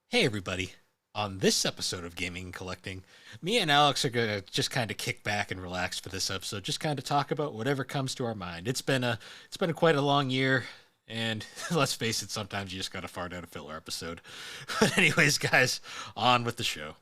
Hey everybody. On this episode of Gaming and Collecting, me and Alex are going to just kind of kick back and relax for this episode, just kind of talk about whatever comes to our mind. It's been a quite a long year, and let's face it, sometimes you just got to fart out a filler episode. But anyways, guys, on with the show.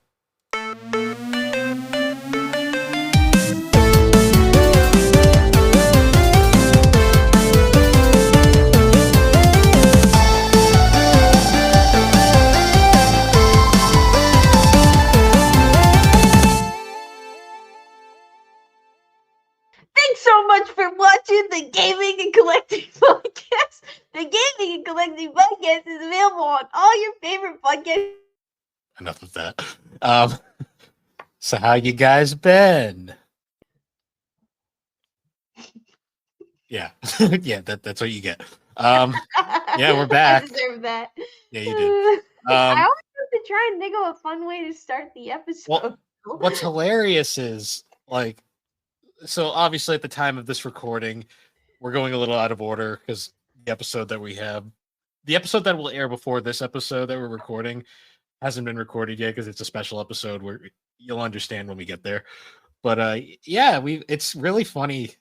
Thanks so much for watching the Gaming and Collecting Podcast. The Gaming and Collecting Podcast is available on all your favorite podcast. Enough of that. Um so how you guys been? Yeah. Yeah, that's what you get. Yeah, we're back. I deserve that. Yeah, you did. I always have to try and think of a fun way to start the episode. What's hilarious is so obviously at the time of this recording, we're going a little out of order because the episode that will air before this episode that we're recording hasn't been recorded yet because it's a special episode where you'll understand when we get there. But yeah, it's really funny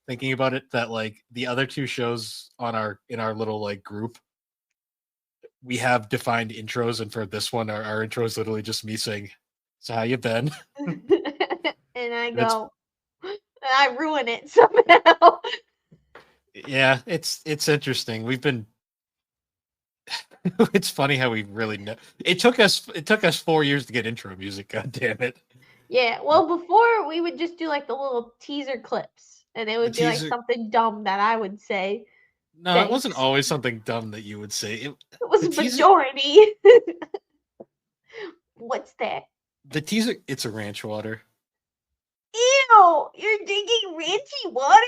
thinking about it that like the other two shows in our little like group, we have defined intros, and for this one, our intro is literally just me saying, "So how you been?" And I go, and I ruin it somehow. Yeah, it's interesting. We've been it's funny how we really know. It took us 4 years to get intro music, god damn it. Yeah, well, before we would just do like the little teaser clips, and it would be like Teaser. something dumb that I would say. No, Thanks. it wasn't always something dumb that you would say. It was a teaser, majority. What's that? the teaser, it's a ranch water. Ew! You're drinking ranchy water?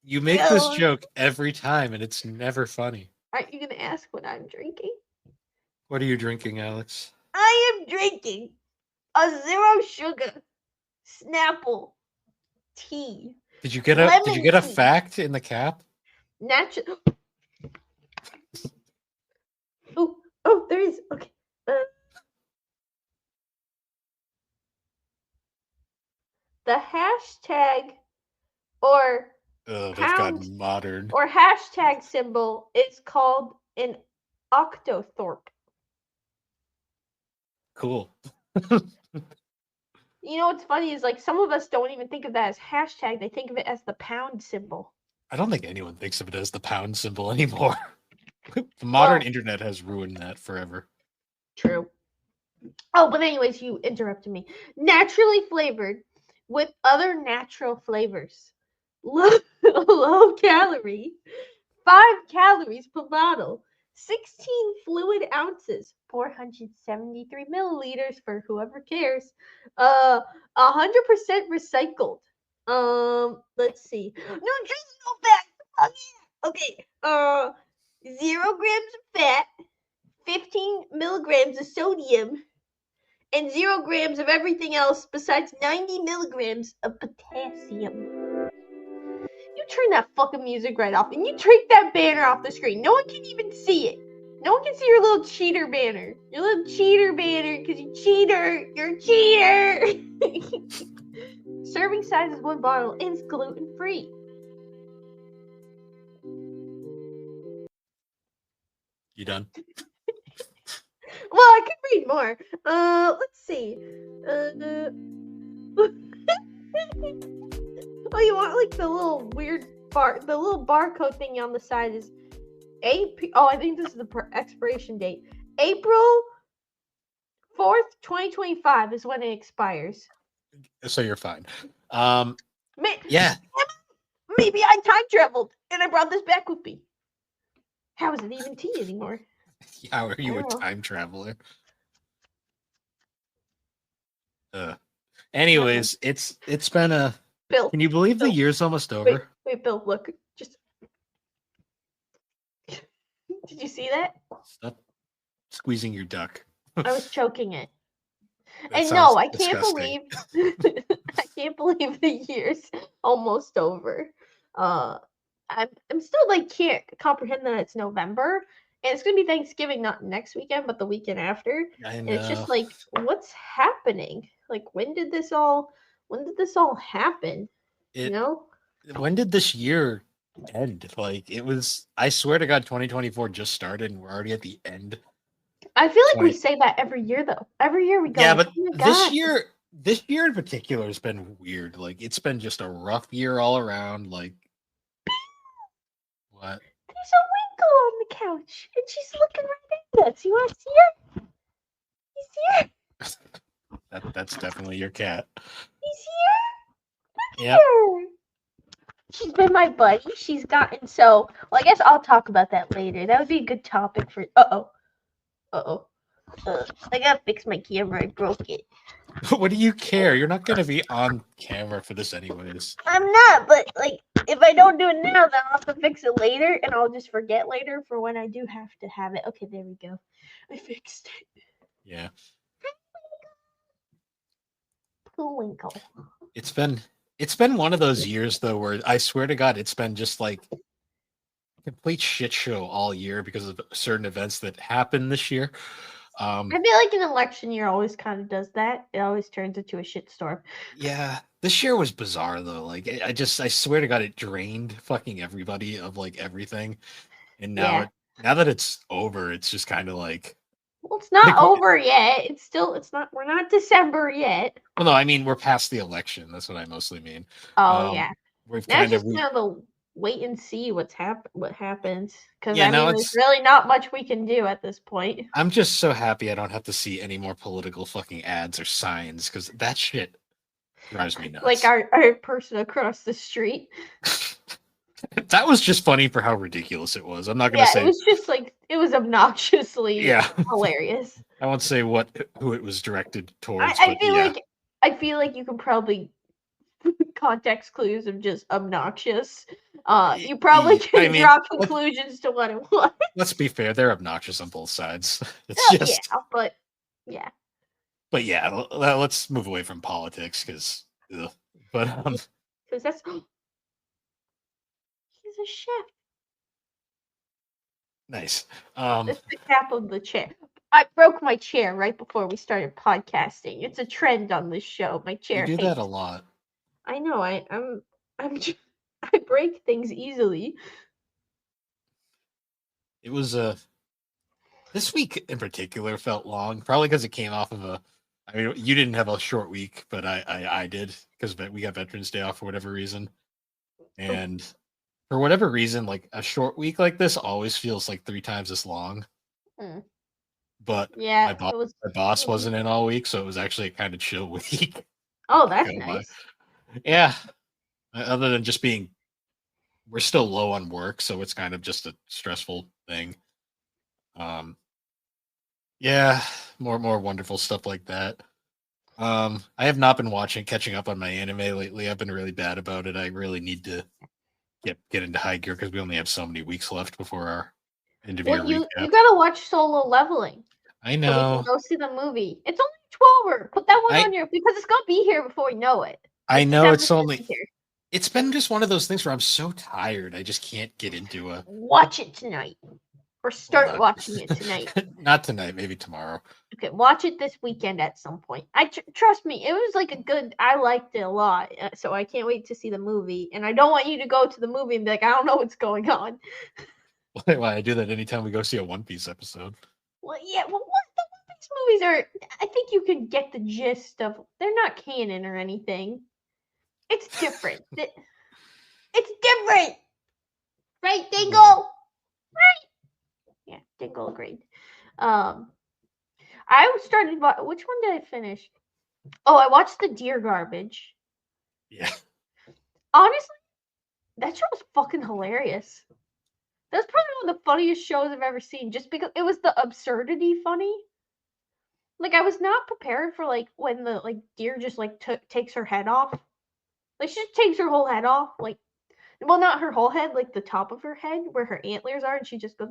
You make this joke every time, and it's never funny. Aren't you gonna ask what I'm drinking? What are you drinking, Alex? I am drinking a 0 sugar Snapple tea. Did you get a fact in the cap? Natural. Oh, there is. Okay. The hashtag or Oh, they've gotten modern. or hashtag symbol is called an octothorpe. Cool. You know what's funny is like some of us don't even think of that as hashtag. They think of it as the pound symbol. I don't think anyone thinks of it as the pound symbol anymore. The modern internet has ruined that forever. True. Oh, but anyways, you interrupted me. Naturally flavored with other natural flavors. Low calorie. 5 calories per bottle. 16 fluid ounces. 473 milliliters for whoever cares. 100% recycled. Let's see. No drinks, no fat. Oh, yeah. Okay. 0 grams of fat. 15 milligrams of sodium, and 0 grams of everything else besides 90 milligrams of potassium. You turn that fucking music right off, and you take that banner off the screen. No one can even see it. No one can see your little cheater banner. Your little cheater banner, because you cheater. You're a cheater. Serving size is 1 bottle, and it's gluten-free. You done? Well, I could read more. Let's see. Oh, you want like the little weird the little barcode thingy on the side is I think this is the expiration date. April 4th, 2025 is when it expires. So you're fine. Yeah. Maybe I time traveled and I brought this back with me. How is it even tea anymore? How are you a time traveler? Anyways, it's been a. Bill, can you believe the year's almost over? Wait, Bill, look. Just. Did you see that? Stop squeezing your duck. I was choking it. And no, I can't believe I can't believe the year's almost over. I'm still like can't comprehend that it's November. And it's gonna be Thanksgiving not next weekend, but the weekend after. I And it's just know like, what's happening? Like, when did this all happen? You it. know? When did this year end? Like it was. I swear to God, 2024 just started, and we're already at the end. I feel like we 20. say that every year though. Every year we go Yeah, like, but oh my god. this year in particular has been weird. Like it's been just a rough year all around. Like what? There's a winkle on the couch. And she's looking right at us. You wanna see her? You see her? That's definitely your cat. You see Yep. her? She's been my buddy. She's gotten so. Well, I guess I'll talk about that later. That would be a good topic for. Uh oh. I gotta fix my camera. I broke it. What do you care? You're not gonna be on camera for this anyways. I'm not, but like, if I don't do it now, then I'll have to fix it later, and I'll just forget later for when I do have to have it. Okay, there we go. I fixed it. Yeah. Twinkle. It's been one of those years though where I swear to God it's been just like a complete shit show all year because of certain events that happened this year. I feel like an election year always kind of does that. It always turns into a shitstorm. Yeah, this year was bizarre though. Like I swear to God it drained fucking everybody of like everything. And Yeah. now that it's over, it's just kind of like Well, it's not like over yet. It's not, we're not December yet. well no, I mean we're past the election. That's what I mostly mean. Oh, Um yeah. we've Now it's kind of just kind of the wait and see what happens. Because, yeah, I now mean, there's it's really not much we can do at this point. I'm just so happy I don't have to see any more political fucking ads or signs because that shit drives me Like nuts. our person across the street. That was just funny for how ridiculous it was. I'm not gonna Yeah, it say was just like, it was obnoxiously yeah. hilarious. I won't say who it was directed I, towards, I but feel yeah. like I feel like you can probably context clues of just obnoxious. You probably I can mean, draw conclusions to what it was. let's be fair, they're obnoxious on both sides. It's Oh yeah, just but yeah, but yeah, let's move away from politics because but because that's he's a chef. nice. That's the cap of the chair. I broke my chair right before we started podcasting. It's a trend on this show. My You chair do that a hates. lot. I know. I'm. I break things easily. It was this week in particular felt long, probably because it came off of a. I mean, you didn't have a short week, but I did because we got Veterans Day off for whatever reason, and for whatever reason, like a short week like this always feels like 3 times as long. Mm. But Yeah, it was. my boss wasn't in all week, so it was actually a kind of chill week. Oh, Not that's gonna lie. nice. Yeah, other than just being, we're still low on work, so it's kind of just a stressful thing. Um, yeah, more wonderful stuff like that. I have not been catching up on my anime lately. I've been really bad about it. I really need to get into high gear because we only have so many weeks left before our end of Well, year you recap. gotta watch Solo Leveling I so we can know. go see the movie. It's only 12. Put that one I on your because it's gonna be here before we know it. I Like know December's it's gonna be only here. it's been just one of those things where I'm so tired. I just can't get into a Watch it tonight, or well start not watching it tonight. not tonight, maybe tomorrow. Okay, watch it this weekend at some point. Trust me, it was like a good. I liked it a lot, so I can't wait to see the movie. And I don't want you to go to the movie and be like, I don't know what's going on. Why I do that anytime we go see a One Piece episode. Well, yeah, well, what the One Piece movies are? I think you can get the gist of. They're not canon or anything. It's different. It's different, right, Dingle? Right? Yeah, Dingle agreed. Um, I started. Which one did I finish? Oh, I watched the Deer Garbage. Yeah. Honestly, that show was fucking hilarious. That's probably one of the funniest shows I've ever seen, just because it was the absurdity funny. Like I was not prepared for like when the like deer just like takes her head off. Like she just takes her whole head off. Like, well, not her whole head, like the top of her head where her antlers are, and she just goes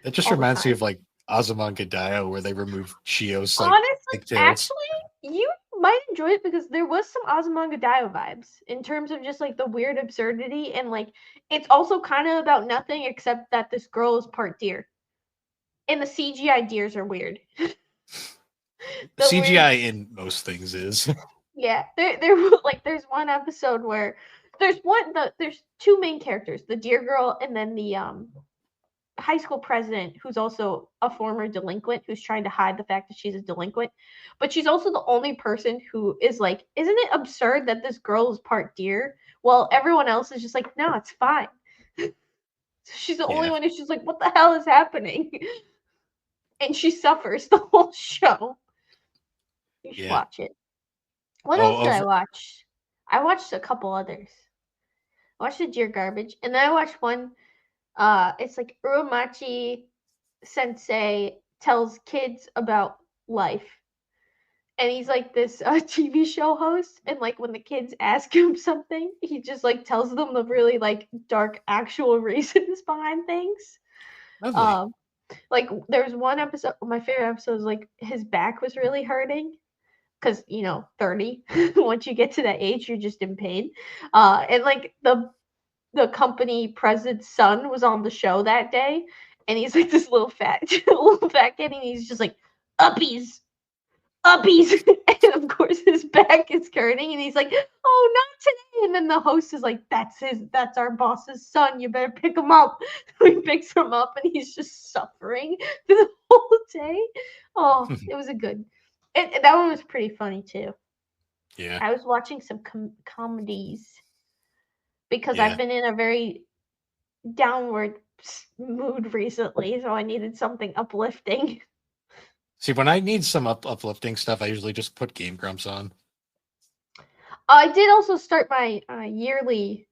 That just all the reminds me time. of like Azumanga Daioh where they remove Shio's like Honestly, pigtails. actually, you might enjoy it because there was some Azumanga vibes in terms of just like the weird absurdity, and like it's also kind of about nothing except that this girl is part deer, and the CGI deers are weird. The weird, CGI in most things is. yeah. Like there's one episode where there's two main characters, the deer girl and then the high school president who's also a former delinquent who's trying to hide the fact that she's a delinquent, but she's also the only person who is like, isn't it absurd that this girl is part deer? Well, everyone else is just like, no, it's fine. She's the only Yeah. one who's just like, what the hell is happening? And she suffers the whole show. You should Yeah. watch it. What else Oh, did I over. watch? I watched a couple others. I watched the Dear Garbage, and then I watched one. It's like Uromachi Sensei tells kids about life, and he's like this TV show host, and like when the kids ask him something, he just like tells them the really like dark actual reasons behind things. Lovely. Um, like there's one episode, my favorite episode is like his back was really hurting because 30 once you get to that age you're just in pain, and like the company president's son was on the show that day, and he's like this little fat little fat kid, and he's just like, uppies, uppies. And of course his back is hurting, and he's like, oh, not today. And then the host is like, that's our boss's son, you better pick him up. So he picks him up, and he's just suffering through the whole day. Oh, it was a good, that one was pretty funny too. Yeah. I was watching some comedies because I've Yeah. been in a very downward mood recently, so I needed something uplifting. See, when I need some uplifting stuff, I usually just put Game Grumps on. I did also start my yearly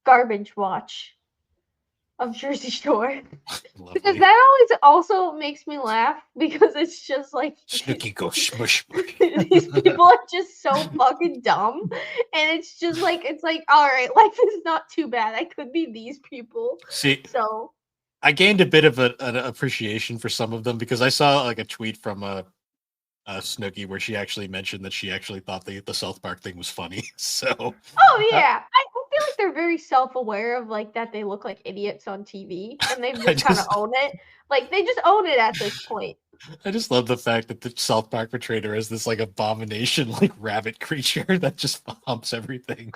garbage watch of Jersey Shore because Lovely. that always also makes me laugh because it's just like Snooky go smush smush. these people are just so fucking dumb, and it's like all right, life is not too bad. I could be these people. See, So I gained a bit of an appreciation for some of them because I saw like a tweet from Snooki where she actually mentioned that she actually thought the South Park thing was funny. So oh I, yeah, I feel like they're very self-aware of like that they look like idiots on TV, and they've I just kind of just own it. Like they just own it at this point. I just love the fact that the South Park portrayed her as this like abomination, like rabbit creature that just humps everything,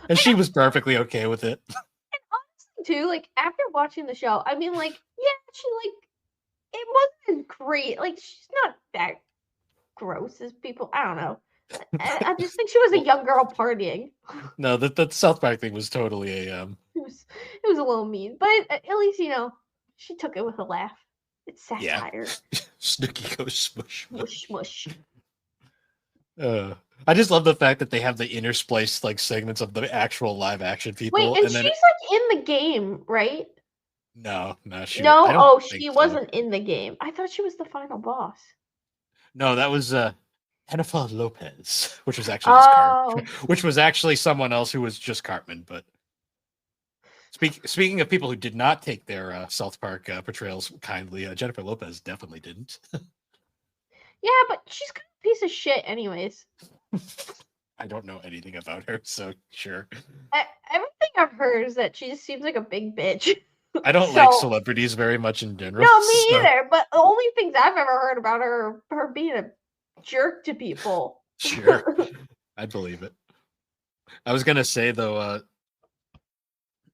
and she was perfectly okay with it. And honestly, too, like after watching the show, I mean, like yeah, she like it wasn't great. Like she's not that gross as people. I don't know. I just think she was a Well, young girl partying. no, the South Park thing was totally a It was a little mean, but at least she took it with a laugh. It's yeah. satire. Snooki goes smush Mush mush. I just love the fact that they have the interspliced like segments of the actual live action Wait, people, and and she's then like in the game, right? no, No, I don't oh, think she so. wasn't in the game. I thought she was the final boss. No, that was Jennifer Lopez, which was actually just Cart, Oh, which was actually someone else who was just Cartman. But speaking of people who did not take their South Park portrayals kindly, Jennifer Lopez definitely didn't. yeah, but she's kind of a piece of shit, anyways. I don't know anything about her, so sure. Everything I've heard is that she just seems like a big bitch. I don't like So, celebrities very much in general. no, me So either. But the only things I've ever heard about her are her being a jerk to people. sure, I believe it. I was gonna say though,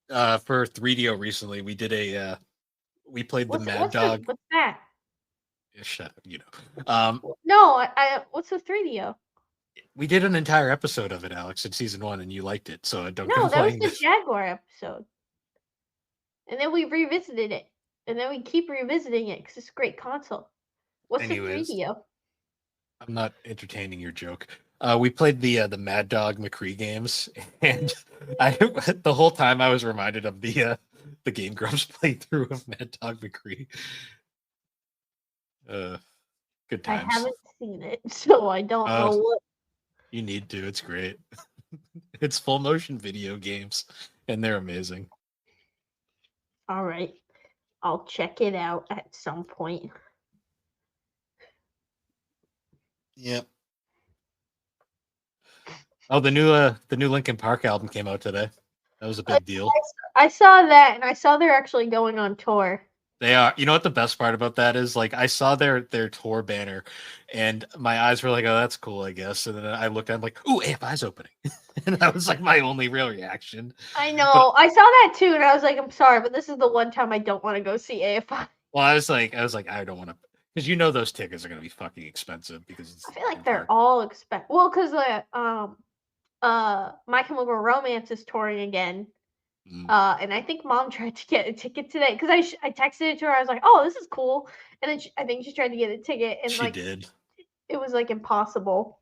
for 3DO recently, we did we played the Mad Dog. What's that? Yeah, shut up, you know. No, what's the 3DO? We did an entire episode of it, Alex, in season 1, and you liked it, so don't No, that was complain. the Jaguar episode. And then we revisited it. And then we keep revisiting it because it's a great console. What's the Anyways, 3DO? I'm not entertaining your joke. We played the Mad Dog McCree games, and I the whole time I was reminded of the Game Grumps playthrough of Mad Dog McCree. Good I times. haven't seen it, so I don't know what. You need to. It's great. It's full motion video games, and they're amazing. All right. I'll check it out at some point. Yep. Oh, the new Linkin Park album came out today. That was a I, big deal. I saw that, and I saw they're actually going on tour. They are. You know what the best part about that is? Like, I saw their tour banner, and my eyes were like, "Oh, that's cool, I guess." And then I looked at, it, I'm like, "Ooh, AFI's opening," and that was like my only real reaction. I But know. I saw that too, and I was like, I'm sorry, but this is the one time I don't want to go see AFI. well, I was like, I don't want to, because those tickets are gonna be fucking expensive because it's I feel like Linkin they're Park. all well, because My Chemical Romance is touring again. Mm, And I think mom tried to get a ticket today because I texted it to her. I was like, "Oh, this is cool," and then I think she tried to get a ticket, and she like did. it was like impossible.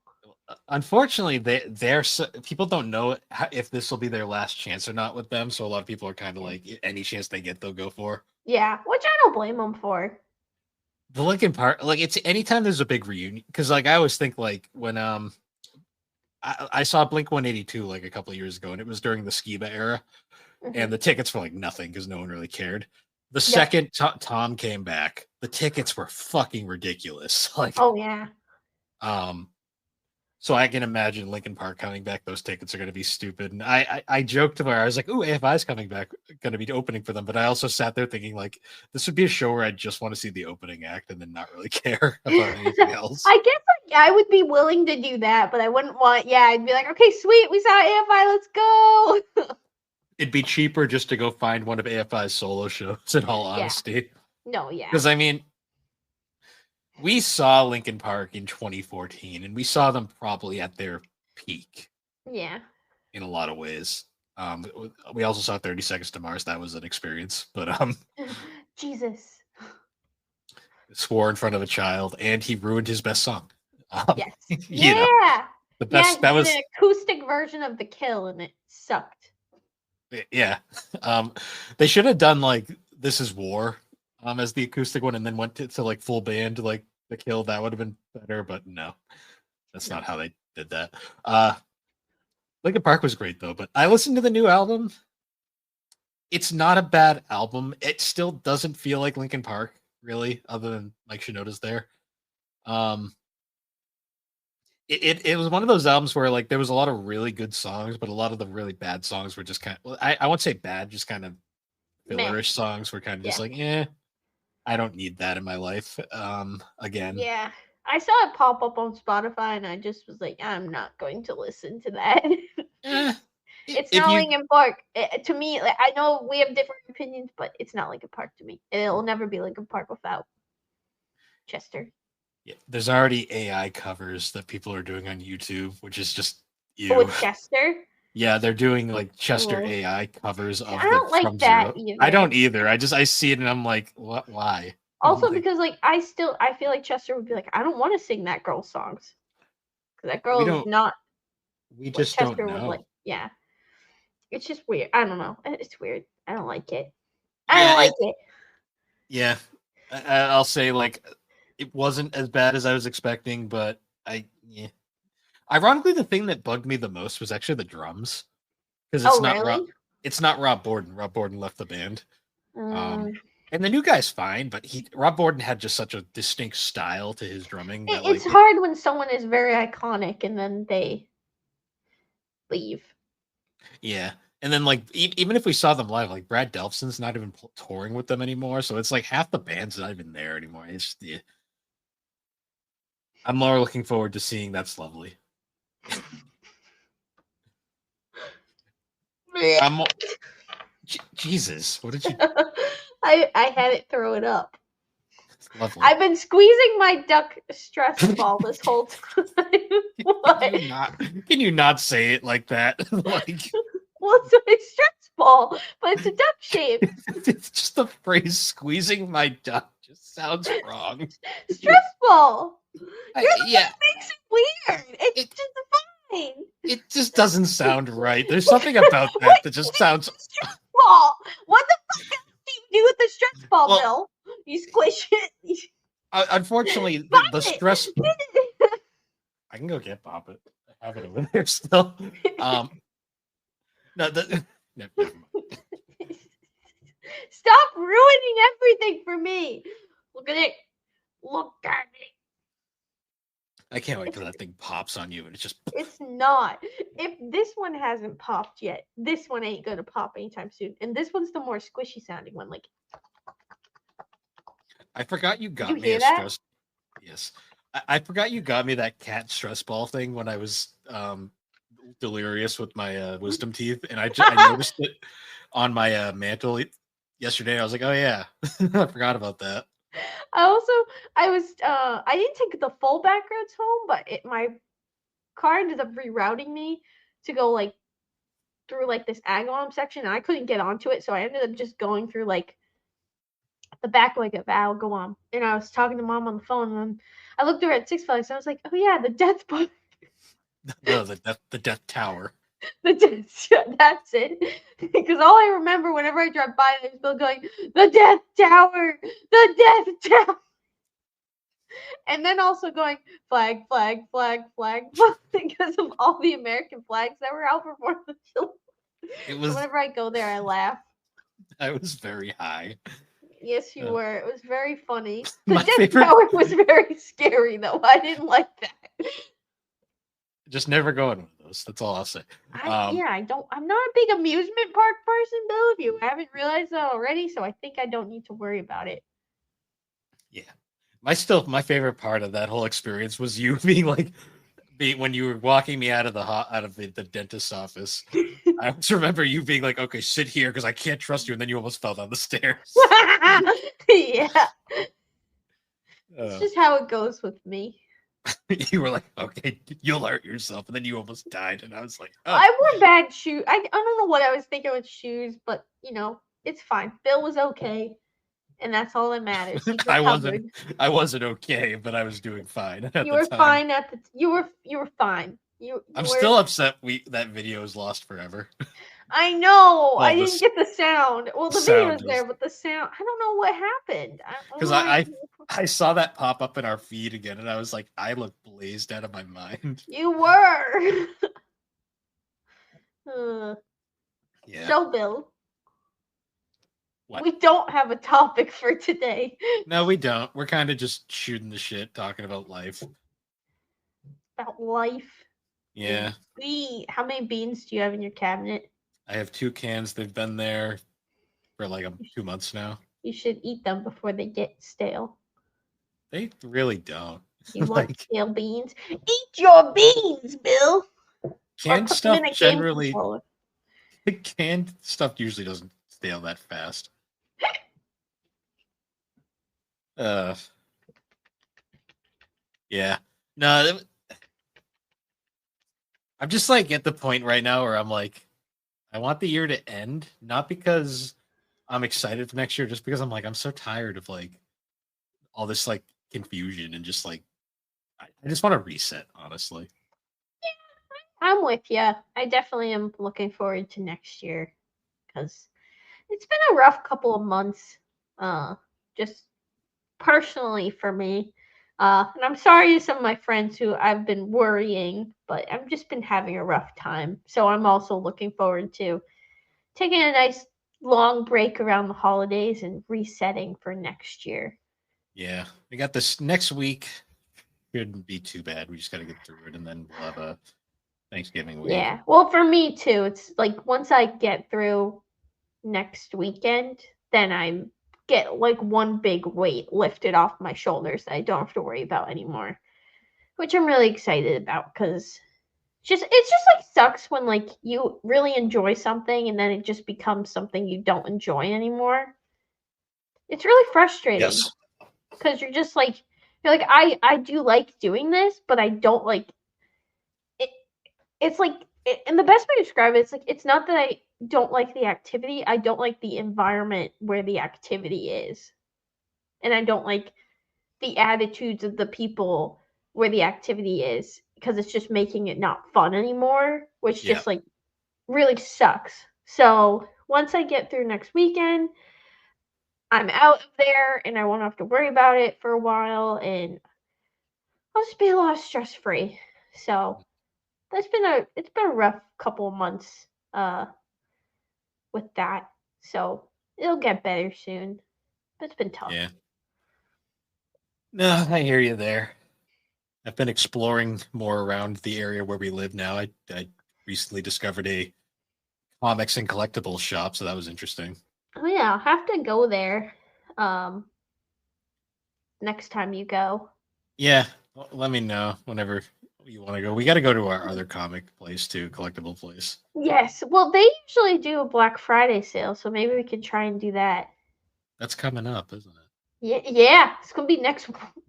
Unfortunately, they're people don't know if this will be their last chance or not with them. So a lot of people are kind of like, any chance they get, they'll go for. Yeah, which I don't blame them for. The Linkin Park, like, it's anytime there's a big reunion, because like I always think like when I saw Blink 182 like a couple of years ago, and it was during the Skiba era, and Hmm. the tickets were like nothing because no one really cared. The Yep. second Tom came back, the tickets were fucking ridiculous. Like, Oh yeah. um, so I can imagine Linkin Park coming back. Those tickets are going to be stupid. And I joked to her, I was like, "Ooh, AFI's coming back, going to be opening for them." But I also sat there thinking like, this would be a show where I just want to see the opening act and then not really care about anything else. I guess like I would be willing to do that, but I wouldn't want. Yeah, I'd be like, okay, sweet, we saw AFI, let's go. It'd be cheaper just to go find one of AFI's solo shows. In all Yeah. honesty, No. Yeah. because I mean, we saw Linkin Park in 2014, and we saw them probably at their peak Yeah. in a lot of ways. Um, we also saw 30 Seconds to Mars. That was an experience, but Jesus. swore in front of a child, and he ruined his best song. Um, Yes. you know, Yeah. the Yeah. best He that did an was, acoustic version of The Kill, and it sucked. yeah. Um, they should have done like "This Is War" as the acoustic one, and then went to like full band like The Kill. That would have been better, but no, that's No. not how they did that. Uh, Linkin Park was great though, but I listened to the new album. It's not a bad album. It still doesn't feel like Linkin Park, really, other than Mike Shinoda's there. Um, it was one of those albums where like there was a lot of really good songs, but a lot of the really bad songs were just kind of, well, I won't say bad, just kind of Meh. fillerish songs were kind of just Yeah. like, I don't need that in my life. Again, Yeah. I saw it pop up on Spotify, and I just was like, I'm not going to listen to that. eh, It's if not you, Linkin Park. To me, like, I know we have different opinions, but it's not Linkin Park to me. It'll never be Linkin Park without Chester. yeah, there's already AI covers that people are doing on YouTube, which is just you. With Chester? Yeah, they're doing like Chester Ugh. AI covers I of the don't like From that Zero. I either. don't either. I see it and I'm like, what? Why? Also, Like, because like I feel like Chester would be like, I don't want to sing that girl's songs because that we girl is don't. not We what just don't Chester would like. know. Yeah, it's just weird. I don't know. It's weird. I don't like it. I don't Yeah, like it. yeah. I'll say like it wasn't as bad as I was expecting, but yeah. Ironically, the thing that bugged me the most was actually the drums because Oh really? It's not Rob Borden. Rob Borden left the band. Um, Um, and the new guy's fine, but Rob Borden had just such a distinct style to his drumming that it's like it. hard when someone is very iconic and then they leave. Yeah. And then, like, even if we saw them live, like Brad Delpson's not even touring with them anymore, so it's like half the band's not even there anymore. It's yeah. I'm more looking forward to seeing That's Lovely. I'm Jesus. What did you? I had it throw it up. Lovely. I've been squeezing my duck stress ball this whole time. Can What? you not? Can you not say it like that? Like Well, it's my stress ball, but it's a duck shape. it's just the phrase "squeezing my duck" just sounds wrong. Stress ball. You're the one Yeah. that makes it weird. It's It just fine. it just doesn't sound right. There's something about What that that just sounds. ball? What the fuck do you do with the stress ball, Well, Bill? You squish it. You unfortunately, the find stress. it. I can go get Pop It. I have it over there still. Um, no, never mind. Stop ruining everything for me. Look at it. Look at it. I can't wait till It's that thing pops on you and it's just. it's not. If this one hasn't popped yet, this one ain't gonna pop anytime soon. And this one's the more squishy sounding one. Like, I forgot you did you got me hear a that? stress. Yes, I forgot you got me that cat stress ball thing when I was delirious with my wisdom teeth, and I noticed it on my mantle yesterday. I was like, oh yeah, I forgot about that. I also I didn't take the full back roads home, but my car ended up rerouting me to go like through like this Agawam section, and I couldn't get onto it, so I ended up just going through like the back leg of Agawam. And I was talking to mom on the phone, and then I looked over at Six Flags, and I was like, oh yeah, the death bar. No, the death tower. The death, that's it. Because all I remember whenever I drive by, there's Bill going, the death tower, the death tower. And then also going flag, flag, flag, flag, flag, because of all the American flags that were out for 4th of July. It So was. whenever I go there, I laugh. I was very high. Yes, you Uh, were. It was very funny. The my Death favorite. Tower was very scary, though. I didn't like that. Just never go on one of those. That's all I'll say. Um, I don't. I'm not a big amusement park person, Bill. If you haven't realized that already, so I think I don't need to worry about it. yeah, my favorite part of that whole experience was you being like, when you were walking me out of the dentist's office. I just remember you being like, okay, sit here because I can't trust you, and then you almost fell down the stairs. Yeah, it's Uh, just how it goes with me. you were like, okay, you'll hurt yourself, and then you almost died, and I was like, oh, I wore bad shoes. I don't know what I was thinking with shoes, but it's fine. Bill was okay, and that's all that matters. He's I recovered. wasn't, I wasn't okay, but I was doing fine at You the were time. fine at the. You were fine. You I'm were. still upset that video is lost forever. I know. I Well, didn't get the sound. Well, the video sound is there, is but the sound. I don't know what happened. I don't because know. I saw that pop up in our feed again, and I was like, I look blazed out of my mind. You were. uh, Yeah. so, Bill, What? we don't have a topic for today. No, we don't. We're kind of just shooting the shit, talking about life. About life. Yeah. How many beans do you have in your cabinet? I have 2 cans. They've been there for like 2 months now. You should eat them before they get stale. They really don't. You want Like stale beans? Eat your beans, Bill. Or canned put them in stuff a game generally controller. canned stuff usually doesn't stale that fast. Uh yeah. No, I'm just like at the point right now where I'm like I want the year to end, not because I'm excited for next year, just because I'm like I'm so tired of like all this like confusion and just like I just want to reset, honestly. I'm with you. I definitely am looking forward to next year because it's been a rough couple of months, just personally for me. And I'm sorry to some of my friends who I've been worrying, but I've just been having a rough time. So I'm also looking forward to taking a nice long break around the holidays and resetting for next year. Yeah, we got this next week. Shouldn't be too bad. We just got to get through it, and then we'll have a Thanksgiving week. Yeah. Well, for me too, it's like once I get through next weekend, then I get like one big weight lifted off my shoulders that I don't have to worry about anymore, which I'm really excited about because it's just like sucks when like you really enjoy something and then it just becomes something you don't enjoy anymore. It's really frustrating Yes. because you're like I do like doing this, but I don't like it. It's like and the best way to describe it, it's like it's not that I don't like the activity, I don't like the environment where the activity is. And I don't like the attitudes of the people where the activity is because it's just making it not fun anymore, which Yeah. just like really sucks. So once I get through next weekend, I'm out of there and I won't have to worry about it for a while and I'll just be a lot stress free. So it's been a rough couple of months with that. So it'll get better soon. But it's been tough. Yeah. No, I hear you there. I've been exploring more around the area where we live now. I recently discovered a comics and collectibles shop, so that was interesting. Oh yeah, I'll have to go there. Um, next time you go. Yeah, let me know whenever you want to go. We got to go to our other comic place too, collectible place. Yes. Well, they usually do a Black Friday sale, so maybe we can try and do that. That's coming up, isn't it? Yeah, yeah. It's gonna be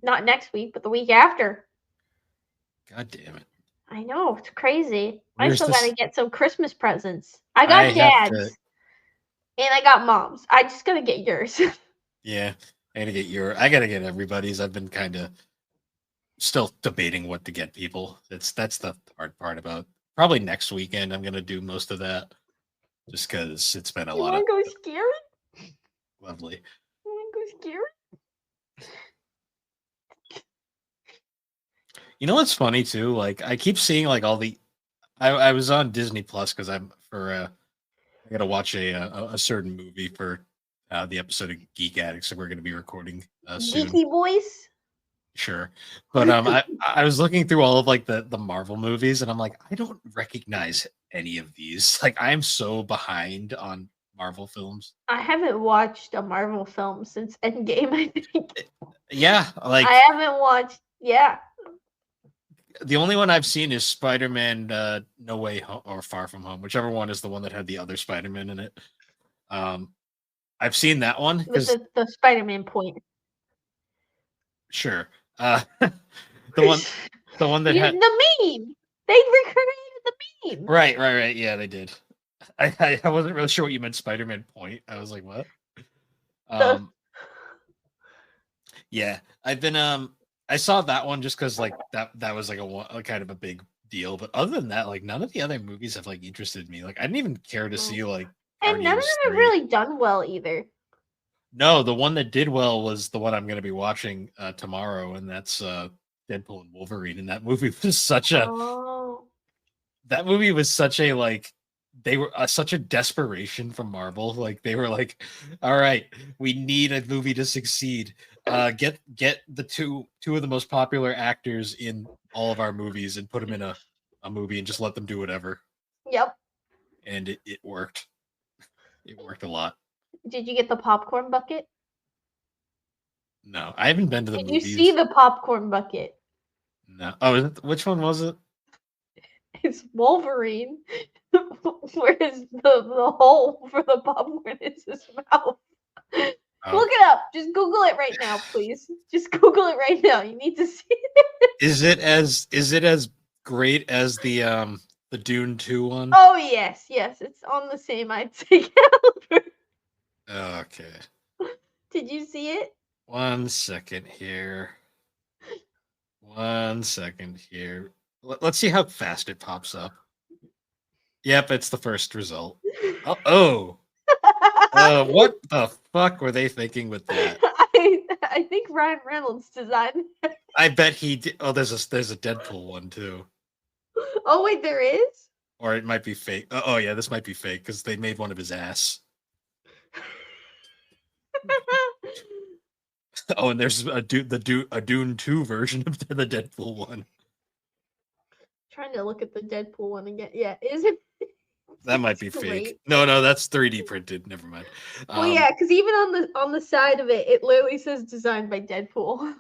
not next week, but the week after. God damn it! I know, it's crazy. I Where's still gotta this? get some Christmas presents. I I got have to. dad's and I got mom's. I just gotta get yours. Yeah, I gotta get your. I gotta get everybody's. I've been kind of still debating what to get people. That's the hard part about. Probably next weekend, I'm gonna do most of that, just because it's been a You lot of wanna go scary? lovely. You wanna go scary? You know what's funny too? Like I keep seeing like all the. I was on Disney Plus because I'm for. I gotta watch a certain movie for the episode of Geek Addicts that we're gonna be recording soon. Geeky boys? Sure, but I was looking through all of like the Marvel movies, and I'm like, I don't recognize any of these. Like, I'm so behind on Marvel films. I haven't watched a Marvel film since Endgame, I think. Yeah, like I haven't watched yeah. the only one I've seen is Spider-Man No Way Home or Far From Home, whichever one is the one that had the other Spider-Man in it. Um, I've seen that one With because the Spider-Man point. sure, the one the one that had The meme. They recreated the meme. right. Yeah, they did. I wasn't really sure what you meant Spider-Man point. I was like, what? The Yeah, I've been I saw that one just because like that was like a kind of a big deal. But other than that, like none of the other movies have like interested me. Like I didn't even care to see like and none of Guardians them have 3. really done well either. No, the one that did well was the one I'm gonna be watching tomorrow, and that's Deadpool and Wolverine. And Oh. that movie was such a like they were such a desperation from Marvel. Like they were like, all right, we need a movie to succeed. Get the two of the most popular actors in all of our movies and put them in a movie and just let them do whatever. Yep. And it worked. It worked a lot. Did you get the popcorn bucket? No, I haven't been to the Did you movies. see the popcorn bucket? No. Oh, which one was it? It's Wolverine. Whereas the hole for the popcorn is his mouth. Oh. Look it up. Just Google it right now, please. Just Google it right now. You need to see it. Is it as great as the Dune 2 one? Oh yes, yes. It's on the same I'd say caliber. Okay. Did you see it? 1 second here. 1 second here. Let's see how fast it pops up. Yep, it's the first result. Oh. What the fuck were they thinking with that? I think Ryan Reynolds designed it. I bet he did. Oh, there's a Deadpool one too. Oh wait, there is? Or it might be fake. Oh yeah, this might be fake because they made one of his ass. Oh, and there's a Dune 2 version of the Deadpool one. Trying to look at the Deadpool one again. Yeah, is it? That might be fake. No, that's 3D printed. Never mind. Well, yeah, because even on the side of it, it literally says designed by Deadpool.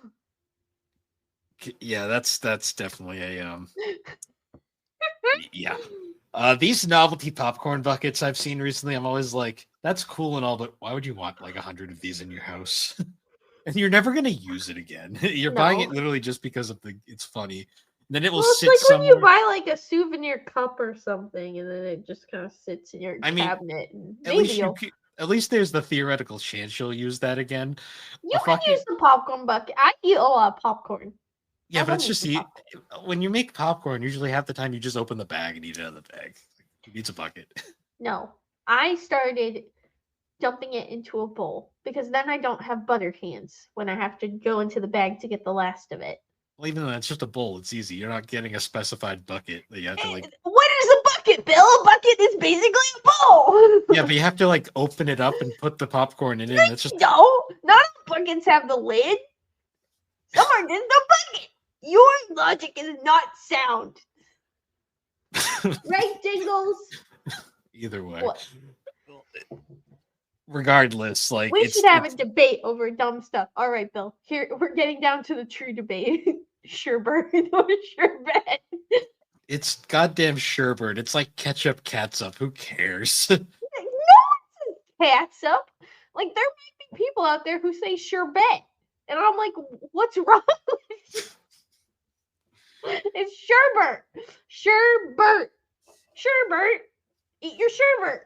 Yeah, that's definitely a yeah. These novelty popcorn buckets I've seen recently, I'm always like, that's cool and all, but why would you want like 100 of these in your house? And you're never gonna use it again. You're buying it literally just because of it's funny. And then it will sit it's like somewhere. when you buy like a souvenir cup or something, and then it just kind of sits in your cabinet. And at least there's the theoretical chance you'll use that again. You can use the popcorn bucket. I eat a lot of popcorn. Yeah, but it's just when you make popcorn, usually half the time you just open the bag and eat it out of the bag. Who needs a bucket? No, I started dumping it into a bowl because then I don't have butter hands when I have to go into the bag to get the last of it. Well, even though it's just a bowl, it's easy. You're not getting a specified bucket that you have to like. What is a bucket, Bill? A bucket is basically a bowl. Yeah, but you have to like open it up and put the popcorn in it. That's just no. Not all buckets have the lid. Some are just a bucket. Your logic is not sound. Right, Dingles? Either way. What? Regardless, like We it's should have a debate over dumb stuff. All right, Bill. Here we're getting down to the true debate. Sherbert or sherbet. it's goddamn sherbet. It's like ketchup catsup. Who cares? No one says catsup. Like there might be people out there who say sherbet, and I'm like, what's wrong with you? It's sherbet. Sherbet. Sherbet. Eat your sherbet.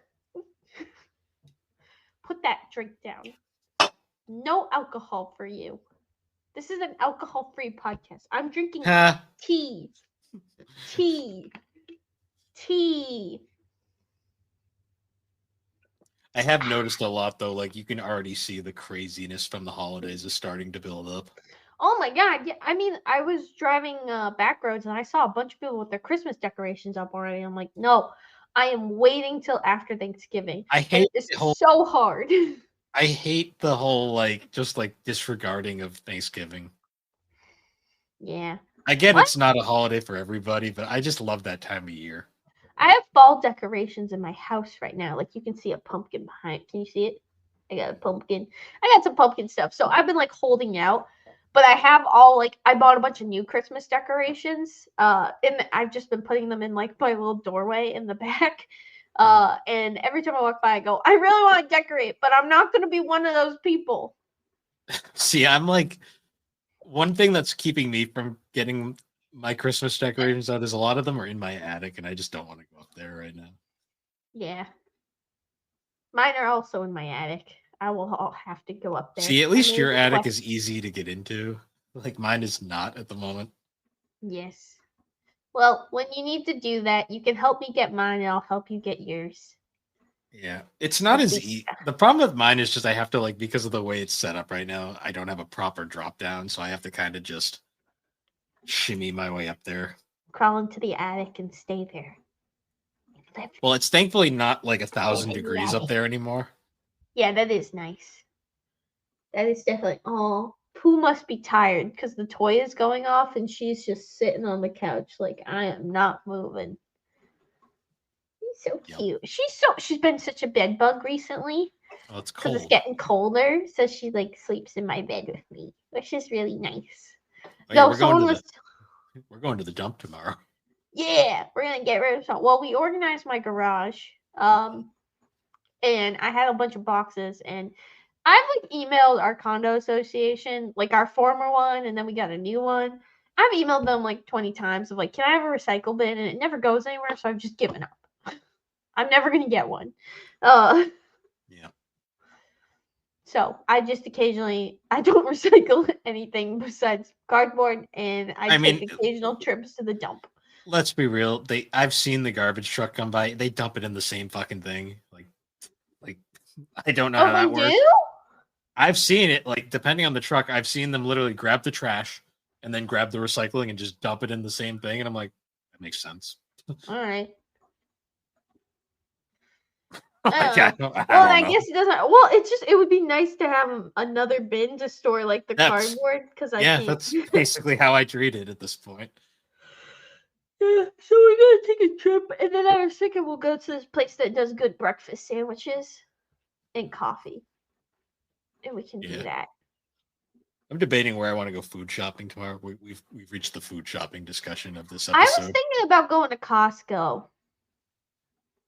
Put that drink down. No alcohol for you. This is an alcohol-free podcast. I'm drinking tea. Tea. Tea. I have noticed a lot though, like you can already see the craziness from the holidays is starting to build up. Oh my god, yeah. I mean, I was driving back roads and I saw a bunch of people with their Christmas decorations up already. I'm like, no, I am waiting till after Thanksgiving. I hate it's so hard. I hate the whole like just like disregarding of Thanksgiving. Yeah. I get it's not a holiday for everybody, but I just love that time of year. I have fall decorations in my house right now. Like you can see a pumpkin behind. Can you see it? I got a pumpkin. I got some pumpkin stuff. So I've been like holding out, but I have all like I bought a bunch of new Christmas decorations. And I've just been putting them in like my little doorway in the back. And every time I walk by, I go, I really want to decorate, but I'm not going to be one of those people. See, I'm like one thing that's keeping me from getting my Christmas decorations out is a lot of them are in my attic, and I just don't want to go up there right now. Yeah. Mine are also in my attic. I will have to go up there. See, at least your attic is easy to get into. Like mine is not at the moment. Yes. Well, when you need to do that, you can help me get mine and I'll help you get yours. Yeah. It's not as easy. The problem with mine is just I have to like because of the way it's set up right now, I don't have a proper drop down, so I have to kind of just shimmy my way up there. Crawl into the attic and stay there. Well, it's thankfully not like 1,000 degrees up there anymore. Yeah, that is nice. That is definitely. Oh, Pooh must be tired because the toy is going off and she's just sitting on the couch like I am not moving. He's so cute. Yep. She's been such a bed bug recently. Oh, it's cold. Because it's getting colder, so she like sleeps in my bed with me, which is really nice. Oh, yeah, we're going to the dump tomorrow. Yeah, we're gonna get rid of some. Well, we organized my garage, and I had a bunch of boxes, and I've like emailed our condo association, like our former one, and then we got a new one. I've emailed them like 20 times of like, can I have a recycle bin? And it never goes anywhere, so I've just given up. I'm never gonna get one. Yeah. So I just occasionally I don't recycle anything besides cardboard, and I take occasional trips to the dump. Let's be real. I've seen the garbage truck come by. They dump it in the same fucking thing. Like I don't know how that works. I've seen it. Like depending on the truck, I've seen them literally grab the trash and then grab the recycling and just dump it in the same thing. And I'm like, that makes sense. All right. I guess it doesn't. Well, it would be nice to have another bin to store like the cardboard because that's basically how I treat it at this point. Yeah, so we're gonna take a trip, and then I was thinking we'll go to this place that does good breakfast sandwiches and coffee, and we can do that. I'm debating where I want to go food shopping tomorrow. We've reached the food shopping discussion of this episode. I was thinking about going to Costco.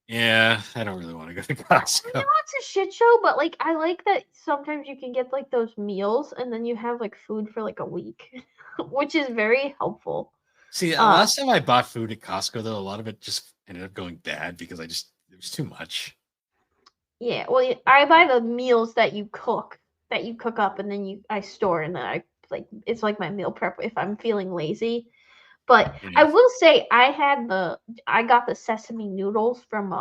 Yeah, I don't really want to go to Costco. I know it's a shit show, but like I like that sometimes you can get like those meals, and then you have like food for like a week, which is very helpful. See, last time I bought food at Costco, though, a lot of it just ended up going bad because it was too much. Yeah, well, I buy the meals that you cook up, and then I store, and then I like it's like my meal prep if I'm feeling lazy. But I will say I got the sesame noodles from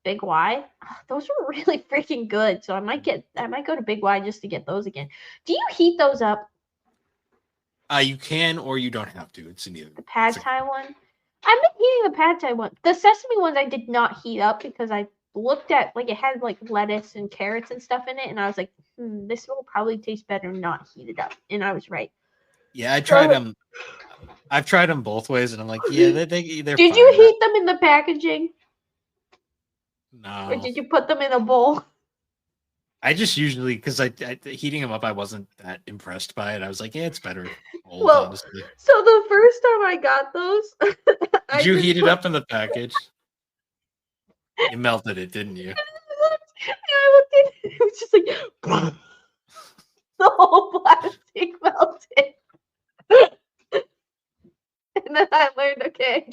Big Y. Those were really freaking good. So I might go to Big Y just to get those again. Do you heat those up? You can or you don't have to. It's in either. The pad thai one. I've been eating the pad thai one. The sesame ones I did not heat up because I looked at like it had like lettuce and carrots and stuff in it, and I was like, this will probably taste better not heated up, and I was right. Yeah, I tried them. I've tried them both ways, and I'm like, yeah, they're Did fine. you heat them in the packaging, or No, did you put them in a bowl? I just usually because I heating them up, I wasn't that impressed by it. I was like, yeah, it's better cold, Well, honestly. so the first time I got those, Did I you just heat it put. up in the package? You melted it, didn't you? And I looked at it, it was just like the whole plastic melted. And then I learned, okay,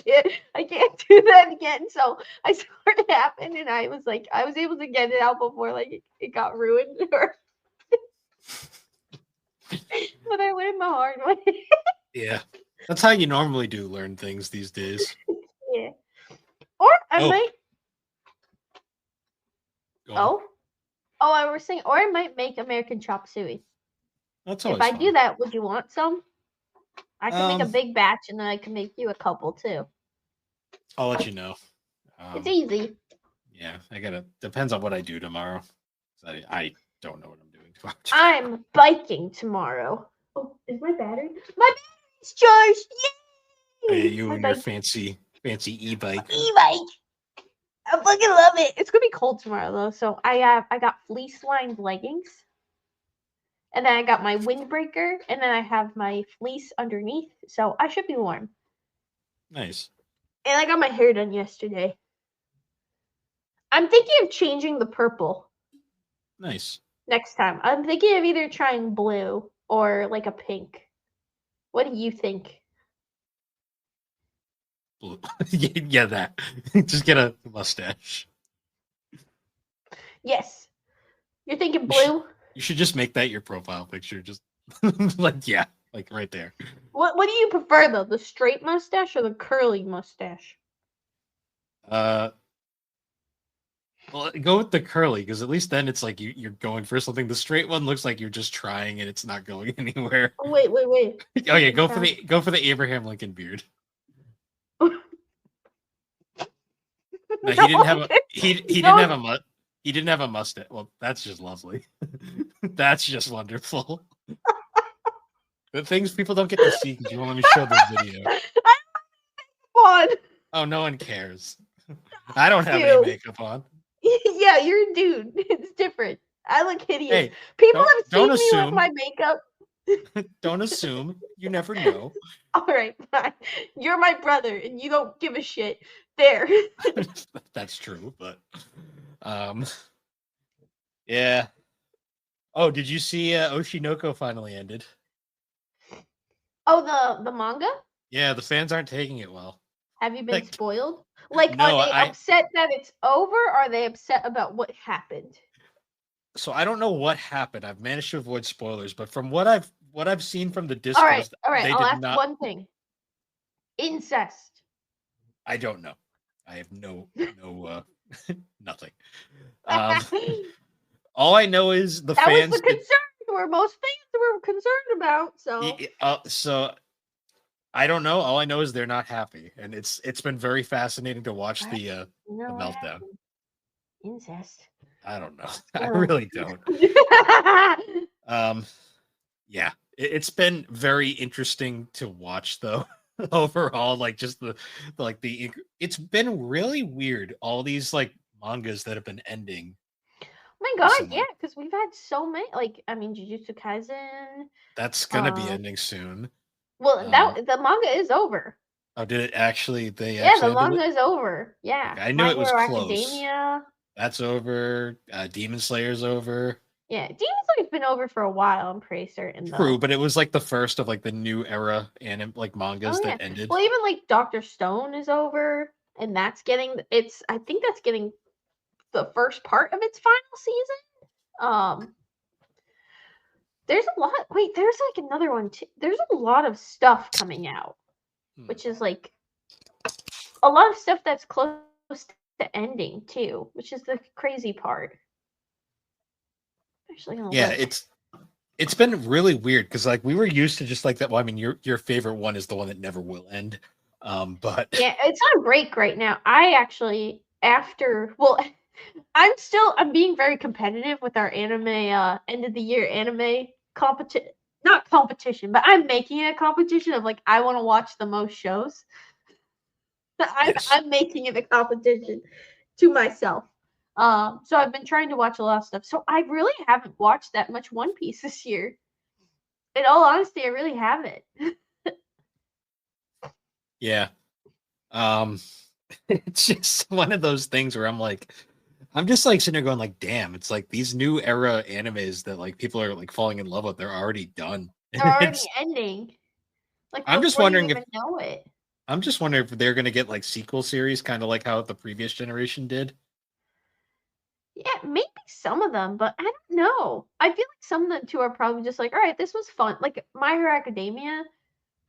I can't do that again. So I saw it happen, and I was like, I was able to get it out before like it got ruined, or but I learned the hard way. Yeah, that's how you normally do learn things these days. Yeah. Or I Oh, might. go on. Oh, I was saying, or I might make American chop suey. That's If always I do fun. that, would you want some? I can make a Um, big batch, and then I can make you a couple too. I'll let you know. It's easy. Yeah, I gotta. Depends on what I do tomorrow. I don't know what I'm doing tomorrow. I'm biking tomorrow. Oh, is my battery? My battery's charged! Hey, Yay! you My and your bike. fancy e-bike. E-bike. I fucking love it. It's gonna be cold tomorrow though, so I got fleece lined leggings, and then I got my windbreaker, and then I have my fleece underneath, so I should be warm. Nice. And I got my hair done yesterday. I'm thinking of changing the purple Nice. next time. I'm thinking of either trying blue or like a pink. What do you think? Blue. Yeah, that. Just get a mustache. Yes. You're thinking You should, blue? you should just make that your profile picture. Just like yeah, like right there. What do you prefer though? The straight mustache or the curly mustache? Uh, well, go with the curly because at least then it's like you're going for something. The straight one looks like you're just trying and it's not going anywhere. Oh, wait. Oh yeah, I'm trying. go for the Abraham Lincoln beard. No, he didn't No, have a he didn't have no. a he didn't have a mustache. Well, that's just lovely. That's just wonderful. The things people don't get to see because you won't let me show the video. On Oh, no one cares. I don't have any you. makeup on. Yeah, you're a dude. It's different. I look hideous. Hey, People have don't seen me with assume. my makeup. Don't assume. You never know. All right, fine. You're my brother, and you don't give a shit. There. That's true, but um, yeah. Oh, did you see Oshinoko finally ended? Oh, the manga? Yeah, the fans aren't taking it well. Have you been Like, spoiled? Like, are no, they upset that it's over? Or are they upset about what happened? so I don't know what happened. I've managed to avoid spoilers, but from what I've seen from the All right, discourse, they I'll did ask not. one thing. Incest. I don't know. I have no nothing. That All I know is the was fans the concern where most fans were concerned about. So so I don't know. All I know is they're not happy, and it's been very fascinating to watch you the know what meltdown. happened? Incest. I don't know. I really don't. Yeah, it's been very interesting to watch though. Overall, like just the it's been really weird. All these like mangas that have been ending My God, recently. yeah, because we've had so many. Like, I mean, Jujutsu Kaisen. That's gonna be ending soon. Well, that the manga is over. Oh, did it actually? They Yeah, actually the ended manga it. is over. Yeah, Okay, I knew My it was Hero close. Academia. That's over. Demon Slayer's over. Yeah, Demon Slayer's been over for a while. I'm pretty certain True, though. but it was like the first of like the new era like mangas Oh yeah. that ended. Well, even like Doctor Stone is over, and that's getting its. I think that's getting the first part of its final season. There's a lot. Wait, there's like another one too. There's a lot of stuff coming out, which is like a lot of stuff that's close to ending too, which is the crazy part. Actually, gonna Yeah, look. it's been really weird because like we were used to just like that. Well, I mean, your favorite one is the one that never will end. But Yeah, it's on break right now. I actually I'm being very competitive with our anime end of the year anime competition. not competition, but I'm making it a competition of like I want to watch the most shows. Yes. I'm making it a competition to myself. So I've been trying to watch a lot of stuff. So I really haven't watched that much One Piece this year. In all honesty, I really haven't. Yeah. Um, it's just one of those things where I'm just like sitting there going like, damn, it's like these new era animes that like people are like falling in love with, they're already done. They're And already it's ending, like I'm just before you wondering if even know it. I'm just wondering if they're gonna get like sequel series, kind of like how the previous generation did. Yeah, maybe some of them, but I don't know. I feel like some of them too are probably just like, all right, this was fun. Like My Hero Academia.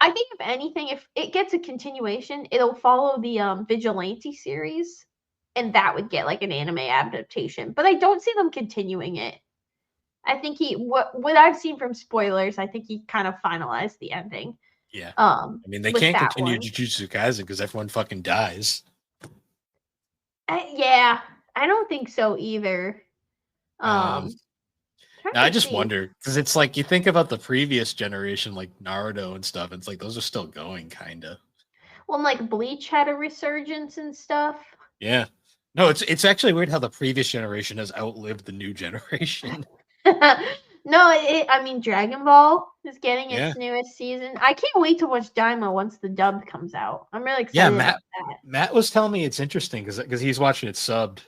I think if anything, if it gets a continuation, it'll follow the Vigilante series, and that would get like an anime adaptation. But I don't see them continuing it. I think what I've seen from spoilers, I think he kind of finalized the ending. Yeah. I mean, they With can't that continue one. Jujutsu Kaisen because everyone fucking dies. Yeah, I don't think so either. Um, Um, Trying Now I to just see. wonder because it's like you think about the previous generation, like Naruto and stuff. And it's like those are still going, kind of. Well, like Bleach had a resurgence and stuff. Yeah. No, it's actually weird how the previous generation has outlived the new generation. No, I mean Dragon Ball is getting Yeah. its newest season. I can't wait to watch Daima once the dub comes out. I'm really Yeah, excited about that. Matt was telling me it's interesting because he's watching it subbed,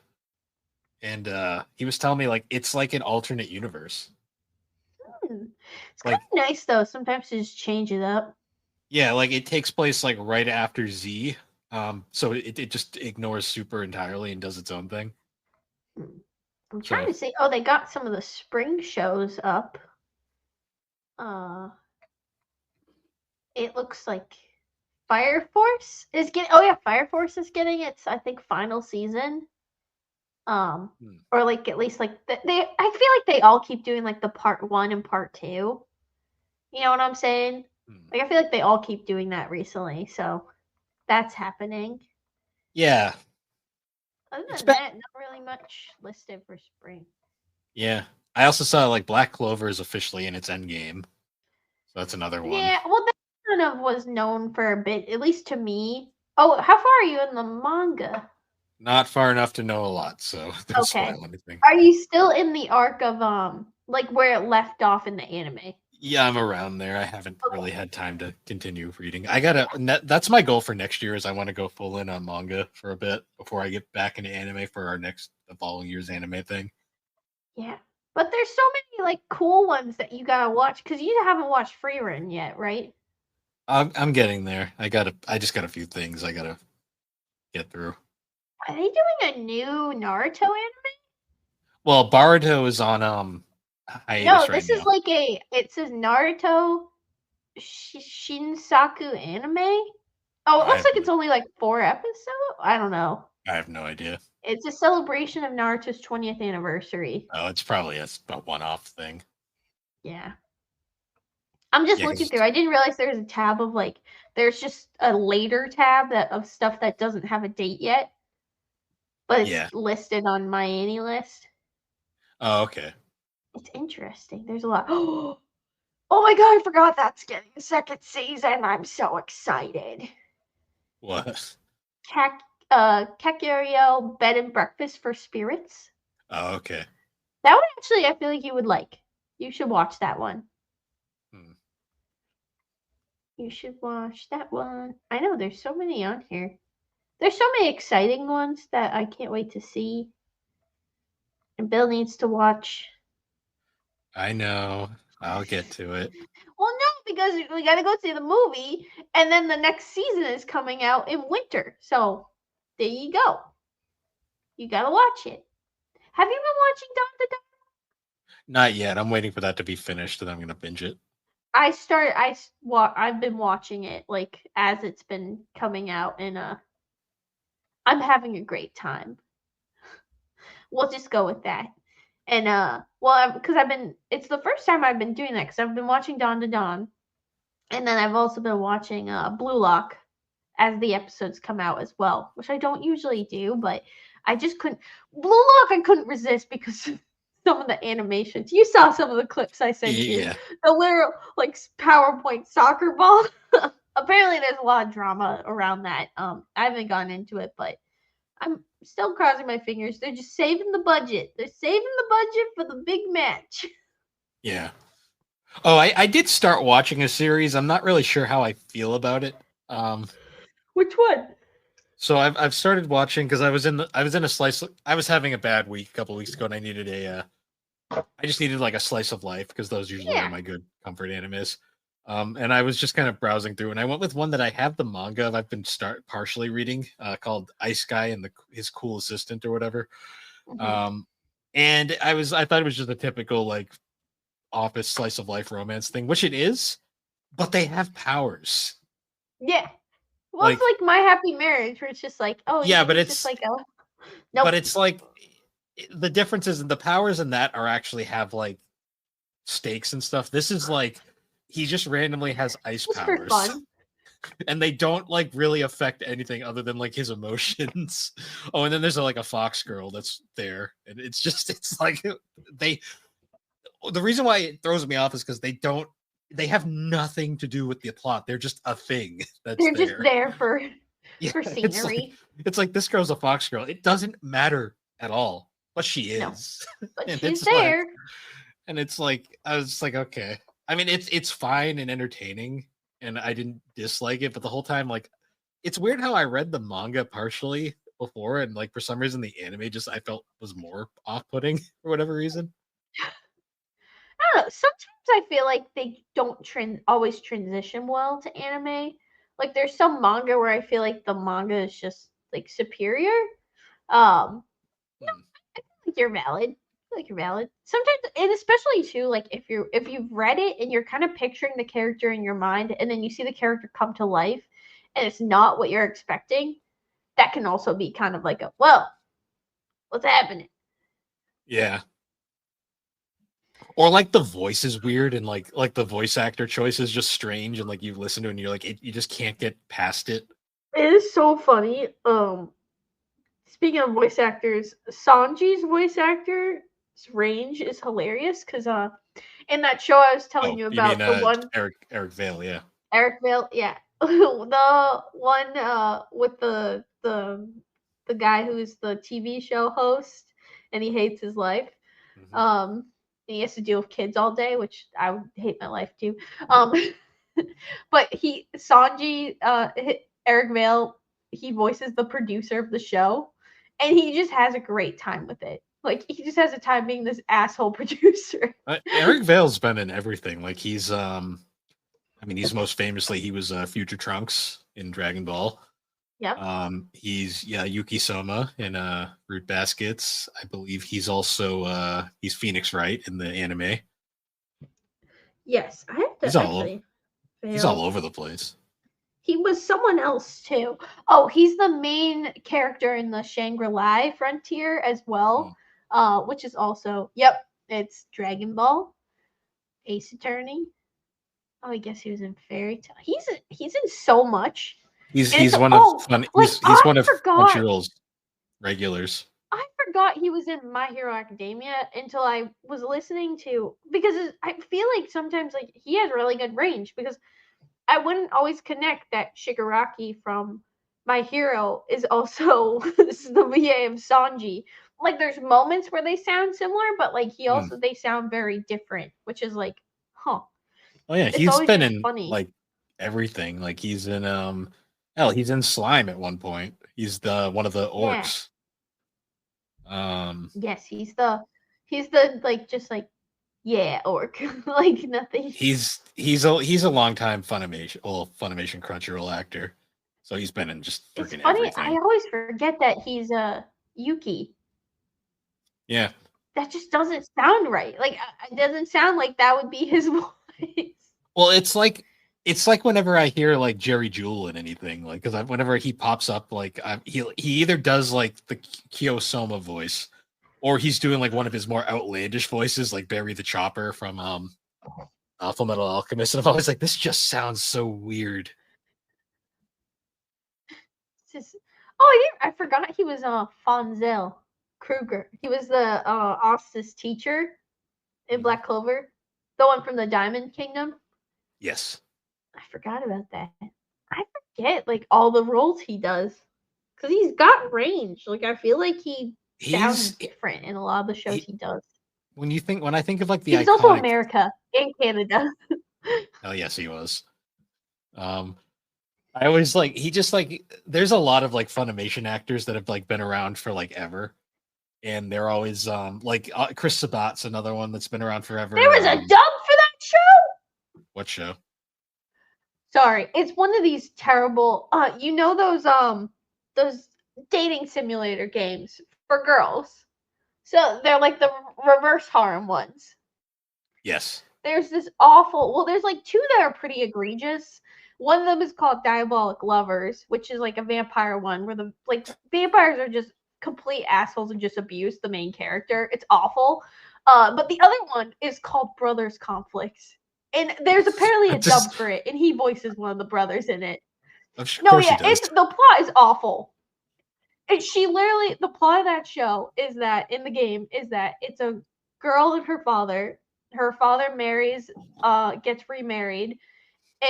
and he was telling me like it's like an alternate universe. It's kind Like of nice though. Sometimes to just change it up. yeah, like it takes place like right after Z. So it just ignores Super entirely and does its own thing. Hmm. I'm trying So to see. Oh, they got some of the spring shows up. Uh, it looks like Fire Force is getting. Oh yeah, Fire Force is getting its I think final season. hmm, Or like at least like they. I feel like they all keep doing like the part one and part two. You know what I'm saying? hmm. Like I feel like they all keep doing that recently, so that's happening. Yeah, Other it's than been that, not really much listed for spring. yeah. I also saw like Black Clover is officially in its end game, so that's another one. Yeah, well, that kind of was known for a bit, at least to me. Oh, how far are you in the manga? Not far enough to know a lot, so don't Okay. spoil anything. Are you still in the arc of like where it left off in the anime? Yeah, I'm around there. I haven't really Okay. had time to continue reading. That's my goal for next year is I want to go full in on manga for a bit before I get back into anime for the following year's anime thing. Yeah. But there's so many like cool ones that you gotta watch because you haven't watched Free Run yet, right? I'm getting there. I just got a few things I gotta get through. Are they doing a new Naruto anime? Well, Baruto is on No, hiatus right this is now. like it says Naruto Shinsaku anime. Oh, it I looks have like it's only like 4 episodes. I don't know. I have no idea. It's a celebration of Naruto's 20th anniversary. Oh, it's probably a one-off thing. Yeah. I'm just Yeah, looking because through. I didn't realize there was a tab of like there's just a later tab that of stuff that doesn't have a date yet, but yeah. it's listed on my Annie list. Oh, okay. It's interesting. There's a lot. Oh my god, I forgot that's getting a second season. I'm so excited. What? Kakuriel Bed and Breakfast for Spirits. Oh, okay. That one actually I feel like you would like. You should watch that one. Hmm. You should watch that one. I know there's so many on here. There's so many exciting ones that I can't wait to see. And Bill needs to watch. I know. I'll get to it. Well, no, because we gotta go see the movie, and then the next season is coming out in winter. So there you go. You gotta watch it. Have you been watching Don the Not yet. I'm waiting for that to be finished, and I'm gonna binge it. I've been watching it like as it's been coming out, and I'm having a great time. We'll just go with that. And well, because I've been it's the first time I've been doing that because I've been watching Dawn to Dawn, and then I've also been watching Blue Lock as the episodes come out as well, which I don't usually do, but I just couldn't Blue Lock I couldn't resist because some of the animations. You saw some of the clips I sent you. Yeah. The literal like PowerPoint soccer ball. Apparently, there's a lot of drama around that. I haven't gone into it, but I'm still crossing my fingers. They're just saving the budget. They're saving the budget for the big match. Yeah. Oh, I did start watching a series. I'm not really sure how I feel about it. Which one? So I've started watching because I was in a slice. I was having a bad week a couple weeks ago, and I needed I just needed like a slice of life because those usually are Yeah. my good comfort animes. And I was just kind of browsing through, and I went with one that I have the manga of. I've been partially reading, called Ice Guy and his cool assistant or whatever. Mhm. Um, and I thought it was just a typical like office slice of life romance thing, which it is, but they have powers. Yeah. Well, it's Like, like My Happy Marriage, where it's just like, oh, yeah, but he's just like, oh, but nope, it's like the difference is the powers in that are actually have like stakes and stuff. This is like he just randomly has ice just for powers. fun. And they don't like really affect anything other than like his emotions. Oh, and then there's like a fox girl that's there, and it's like they. The reason why it throws me off is because they have nothing to do with the plot. They're just a thing that's They're just there. there Yeah, for scenery. it's like this girl's a fox girl. It doesn't matter at all, but she No, is, but and she's it's like, there. I was like, okay. I mean, it's fine and entertaining, and I didn't dislike it, but the whole time, like, it's weird how I read the manga partially before, and like for some reason the anime just I felt was more off-putting for whatever reason. I don't know. Sometimes I feel like they don't always transition well to anime. Like there's some manga where I feel like the manga is just like superior. Um, Hmm. I think you're valid. I feel like you're valid. Sometimes, and especially too, like if you've read it and you're kind of picturing the character in your mind, and then you see the character come to life, and it's not what you're expecting, that can also be kind of like a well, what's happening? Yeah. Or like the voice is weird and like the voice actor choice is just strange and like you listen to it and you're like you just can't get past it. It is so funny. Speaking of voice actors, Sanji's voice actor's range is hilarious because in that show I was telling Oh, you you mean about, the one Eric Vale, yeah. Eric Vale, yeah, the one with the guy who's the TV show host and he hates his life. Mhm. Um, and he has to deal with kids all day, which I would hate my life too. Um, but Sanji, Eric Vale, he voices the producer of the show, and he just has a great time with it. Like he just has a time being this asshole producer. Eric Vale's been in everything. Like I mean he's most famously he was Future Trunks in Dragon Ball. Yep. He's yeah Yuki Soma in Fruit Baskets. I believe he's also he's Phoenix Wright in the anime. Yes, I have He's to all actually he's all fail. over the place. He was someone else too. Oh, he's the main character in the Shangri-La Frontier as Hmm. well, which is also yep, it's Dragon Ball, Ace Attorney. Oh, I guess he was in Fairy Tale. He's in so much, and it's He's one of oh, like he's one of forgot Crunchyroll's regulars. I forgot he was in My Hero Academia until I was listening to because I feel like sometimes like he has really good range because I wouldn't always connect that Shigaraki from My Hero is also this is the VA of Sanji. Like there's moments where they sound similar, but like Hmm. they sound very different, which is like, huh. Oh yeah, It's he's always been just in funny. like everything. Like he's in hell, he's in Slime at one point. He's the one of the Yeah. orcs. Um Yes, he's the like just like yeah, orc. Like nothing. he's a long time Funimation Crunchyroll actor. So he's been in just It's freaking funny. I everything. always forget that he's Yuki. Yeah. That just doesn't sound right. Like it doesn't sound like that would be his voice. Well, it's like whenever I hear like Jerry Jewell in anything, like because whenever he pops up, like he either does like the Kiyosoma voice, or he's doing like one of his more outlandish voices, like Barry the Chopper from Full Metal Alchemist, and I'm always like, this just sounds so weird. Just, oh, I forgot he was Fonzel. Kruger. He was the Ostis teacher in Mhm. Black Clover, the one from the Diamond Kingdom. Yes. I forgot about that. I forget like all the roles he does because he's got range. Like I feel like he sounds He's different in a lot of the shows he, he does. when I think of like the He was also iconic. America and Canada. Oh yes, he was. Um, I always like he just like there's a lot of like Funimation actors that have like been around for like ever, and they're always like Chris Sabat's another one that's been around There forever. was a dub for that show. What show? Sorry, it's one of these terrible. You know those dating simulator games for girls. So they're like the reverse harem ones. Yes. There's this awful. Well, there's like two that are pretty egregious. One of them is called Diabolic Lovers, which is like a vampire one where the like vampires are just complete assholes and just abuse the main character. It's awful. But the other one is called Brothers Conflicts, and there's apparently a Just dub for it, and he voices one of the brothers in it. of No, course he yeah, does. it's the plot is awful. And she literally the plot of that show is that in the game is that it's a girl and her father. Her father marries, gets remarried,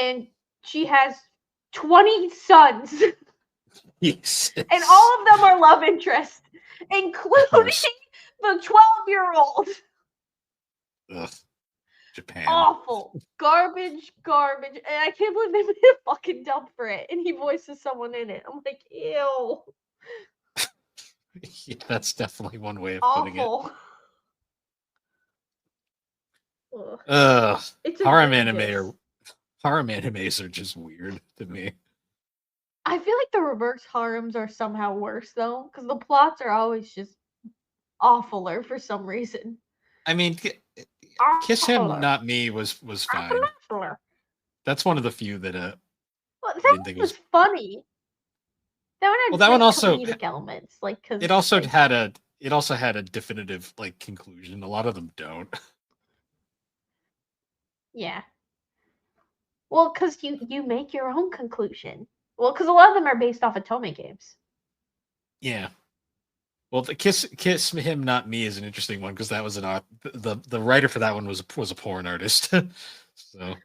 and she has 20 sons, Yes. and all of them are love interests, Of including course. the 12-year-old. Ugh. Japan. Awful. Garbage. And I can't believe they made a fucking dub for it, and he voices someone in it. I'm like, ew. Yeah, that's definitely one way of putting it. Awful. Ugh. Ugh. It's Harem egregious. animes are just weird to me. I feel like the reverse harems are somehow worse though, because the plots are always just awfuler for some reason. I mean, Kiss Him Awfuler. Not Me was fine. Awfuler. That's one of the few that Well, I that didn't think was was. funny. That one Well, had that one great also comedic elements, like it because also like had a definitive like conclusion. A lot of them don't. yeah. Well, because you make your own conclusion. Well, because a lot of them are based off of Tome games. Yeah. Well, the Kiss Him Not Me is an interesting one because that was the writer for that one was a porn artist. So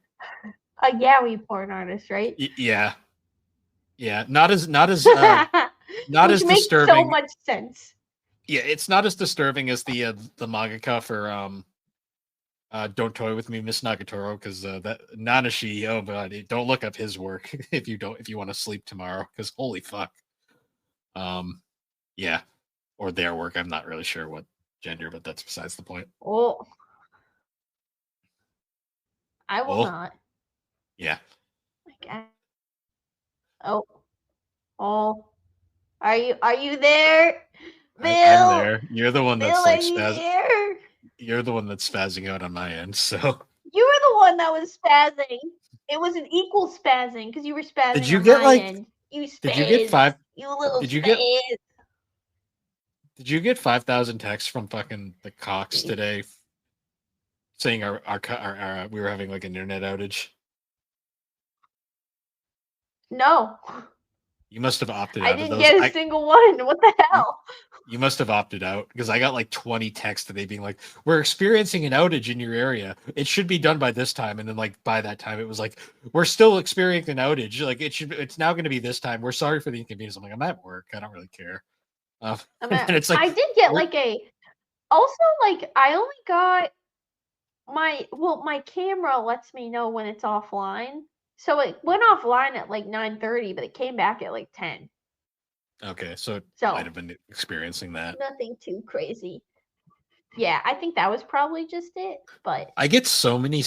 A yaoi porn artist, right? yeah, yeah, not Which as makes so disturbing. much sense. Yeah, it's not as disturbing as the mangaka for Don't Toy with Me, Miss Nagatoro, because that Nanashi. Oh, but don't look up his work if you want to sleep tomorrow, because holy fuck. Um, yeah, or their work. I'm not really sure what gender, but that's besides the point. Oh, I will Oh, not. yeah, Like, oh, oh, are you there, I'm Bill? there. You're the one Bill, that's are like you there? You're the one that's spazzing out on my end. So You were the one that was spazzing. It was an equal spazzing because you were did spazzing you on get my like end. You did you get spaz. five? You little Did you get spaz. did you get 5,000 texts from fucking the Cox today saying our we were having like an internet outage? No, You must have opted I out of didn't those. get a single one. What the You, hell? you must have opted out because I got like 20 texts today being like, "We're experiencing an outage in your area. It should be done by this time." And then like by that time, it was like, "We're still experiencing an outage. Like it's now going to be this time. We're sorry for the inconvenience." I'm like, "I'm at work. I don't really care." And then it's like, I did get "We're like a. Also, like I only got my camera lets me know when it's offline. So it went offline at like 9:30, but it came back at like 10. okay." So it might So have been experiencing that. nothing too crazy. Yeah, I think that was probably just it. But I get so many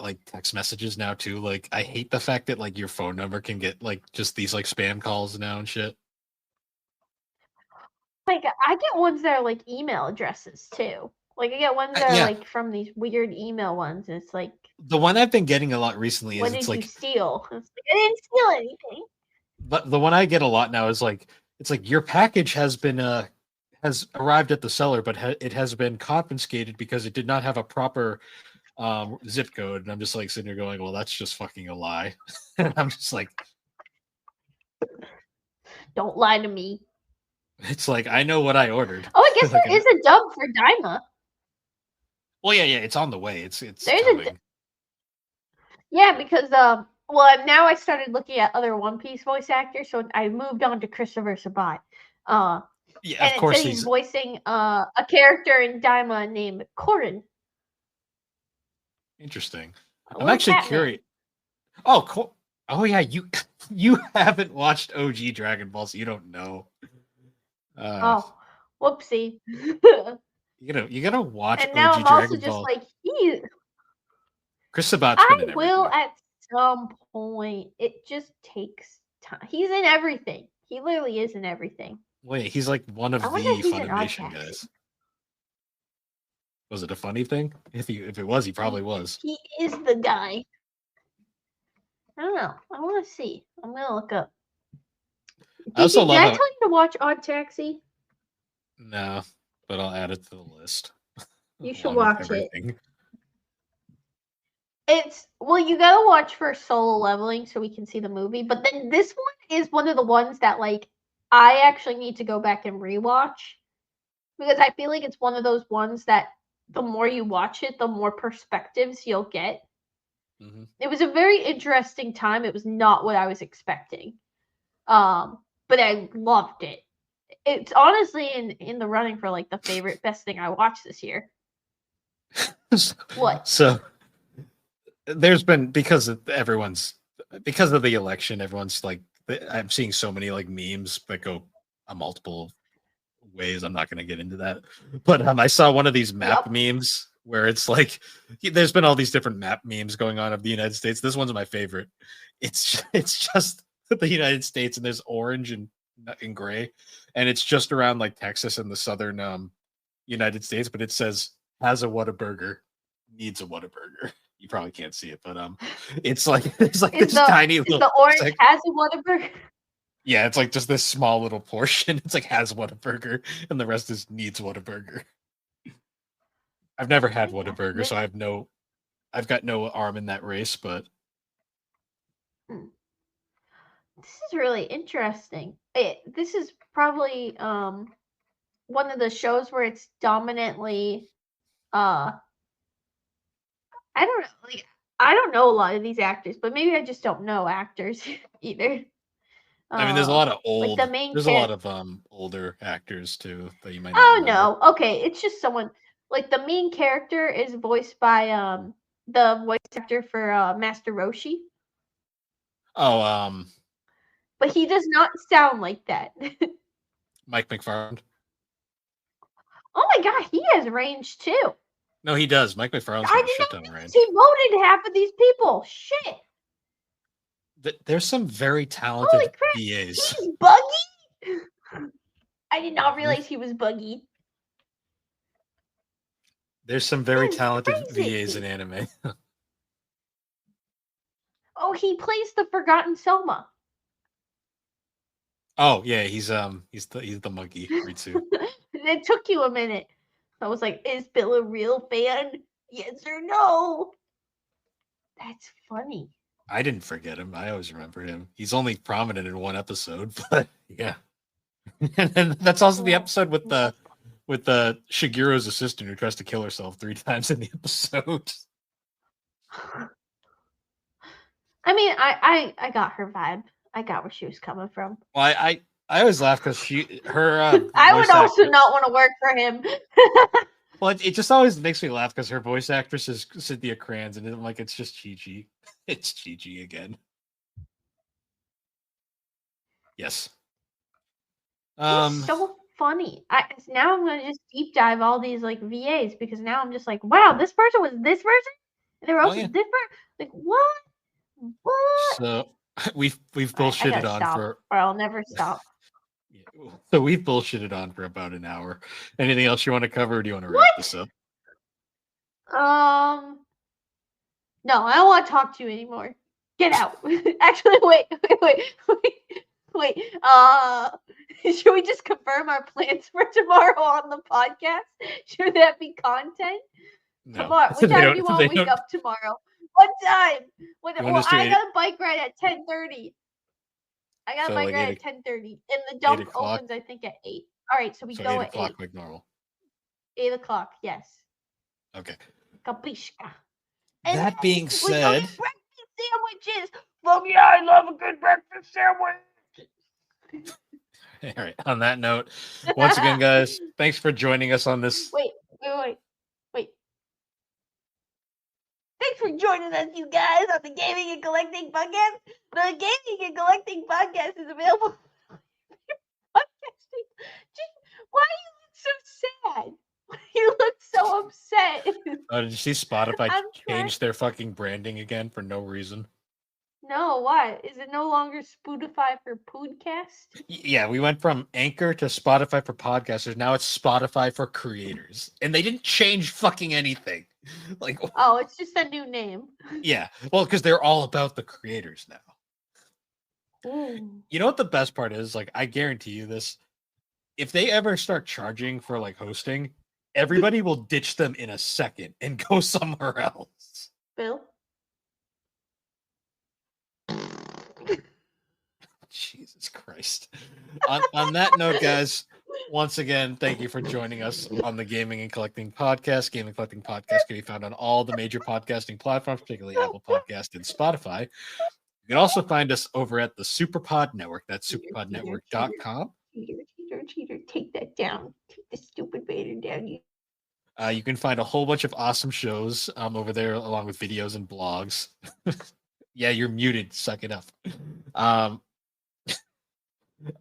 like text messages now too. Like I hate the fact that like your phone number can get like just these like spam calls now and shit. like I get ones that are like email addresses too. Like I get ones that are Yeah, like from these weird email ones, and it's like, the one I've been getting a lot recently is what it's did you like, steal? It's like, I didn't steal anything. but the one I get a lot now is like, it's like your package has arrived at the seller, but it has been confiscated because it did not have a proper zip code. And I'm just like sitting here going, well, that's just fucking a lie. And I'm just like, Don't lie to me. It's like I know what I ordered. Oh, I guess Like, there is a dub for Daima. well, yeah, it's on the way. It's There's coming. yeah, because well, now I started looking at other One Piece voice actors, so I moved on to Christopher Sabat. Uh, Yeah, of and it said course he's he's voicing a character in Daima named Korin. interesting. A I'm little actually cat man. curious. Oh, cool. Oh yeah, you haven't watched OG Dragon Ball, so you don't know. Uh, Oh, whoopsie. you gotta watch And now OG I'm also Dragon just Ball. like Chris Sabat's been I in will everything. at some point. It just takes time. He's in everything. He literally is in everything. Wait, he's like one I of wonder the if he's in Odd Funimation Taxi. guys. Was it a funny thing? If it was, he probably was. He is the guy. I don't know. I want to see. I'm gonna look up. I also Did love I how tell you to watch Odd Taxi? no, but I'll add it to the list You should along with watch it. everything. It's well, you gotta watch first Solo Leveling so we can see the movie. But then this one is one of the ones that like I actually need to go back and rewatch because I feel like it's one of those ones that the more you watch it, the more perspectives you'll get. Mm-hmm. It was a very interesting time. It was not what I was expecting, but I loved it. It's honestly in the running for like the favorite best thing I watched this year. What? So there's been because of the election, everyone's like I'm seeing so many like memes that go multiple ways. I'm not going to get into that, but I saw one of these map Yep. memes where it's like there's been all these different map memes going on of the United States. This one's my favorite. It's just the United States and there's orange and gray, and it's just around like Texas and the southern United States, but it says has a Whataburger, needs a Whataburger. You probably can't see it, but it's like it's like Is this tiny little the orange sec- has a Whataburger? yeah, it's like just this small little portion. It's like has Whataburger, and the rest is needs Whataburger. I've never had Whataburger, so I've got no arm in that race, but This is really interesting. This is probably one of the shows where it's dominantly uh I don't know, like I don't know a lot of these actors, but maybe I just don't know actors either. I mean, there's a Uh, lot of like the main there's a lot character. of older actors too that you might not Oh remember. no, okay, it's just someone like the main character is voiced by the voice actor for Master Roshi, Oh, but he does not sound like that. Mike McFarland. Oh my god, he has range too. No, he does. Mike McFarland's I got a did shit not ton of realize range. he voted half of these people. Shit. There's some very Holy talented crap. VAs. He's buggy? I did not Mhm. realize he was buggy. There's some very That is talented VAs in crazy. anime. Oh, he plays the Forgotten Selma. Oh yeah, he's the monkey Ritsu. It took you a minute. I was like, is Bill a real fan? Yes or no? That's funny. I didn't forget him. I always remember him. He's only prominent in one episode, but yeah. And then that's also the episode with the Shigeru's assistant who tries to kill herself 3 times in the episode. I mean, I got her vibe. I got where she was coming from. Well, I always laugh because her I would voice also actor. not want to work for him. Well, it just always makes me laugh because her voice actress is Cynthia Kranz, and I'm like, it's just Chi Chi. It's Chi Chi again. Yes. He's so funny. Now I'm gonna just deep dive all these like VAs because now I'm just like, wow, this person was this person, and they were also yeah. this person. Like what? What? So we've I bullshitted gotta on stop, for. or I'll never stop. So we've bullshitted on for about an hour. Anything else you want to cover, or do you want to wrap this up? No, I don't want to talk to you anymore. Get out. Actually, wait. Should we just confirm our plans for tomorrow on the podcast? Should that be content? No. Tomorrow. What time do you want to wake up tomorrow? What time? Well, I got a bike ride at 10:30. I got So, my like, grad 8 at 10:30, and the 8 dump o'clock. opens I think at 8. All right, so we So go 8 at o'clock 8. like normal. 8 o'clock, yes. Okay. Capisca. And That then being we go said, get breakfast sandwiches. Fuck yeah, I love a good breakfast sandwich. all right. On that note, once again, guys, thanks for joining us on this. Wait. Thanks for joining us, you guys, on the Gaming and Collecting Podcast. The Gaming and Collecting Podcast is available on podcasting. Why do you look so sad? You look so upset. Did you see Spotify I'm trying. change their fucking branding again for no reason? No, why? Is it no longer Spotify for podcast? Yeah, we went from Anchor to Spotify for podcasters. Now it's Spotify for creators, and they didn't change fucking anything. Like, Oh, it's just a new name. yeah, well, because they're all about the creators now. Ooh. You know what the best part is? Like, I guarantee you this: if they ever start charging for like hosting, everybody will ditch them in a second and go somewhere else. Bill? Jesus Christ. On that note, guys, once again, thank you for joining us on the Gaming and Collecting Podcast. Gaming and Collecting Podcast can be found on all the major podcasting platforms, particularly Apple Podcast and Spotify. You can also find us over at the Superpod Network. That's superpodnetwork.com. Cheater. Take that down. Take the stupid banner down. You can find a whole bunch of awesome shows over there, along with videos and blogs. Yeah, you're muted. Suck it up.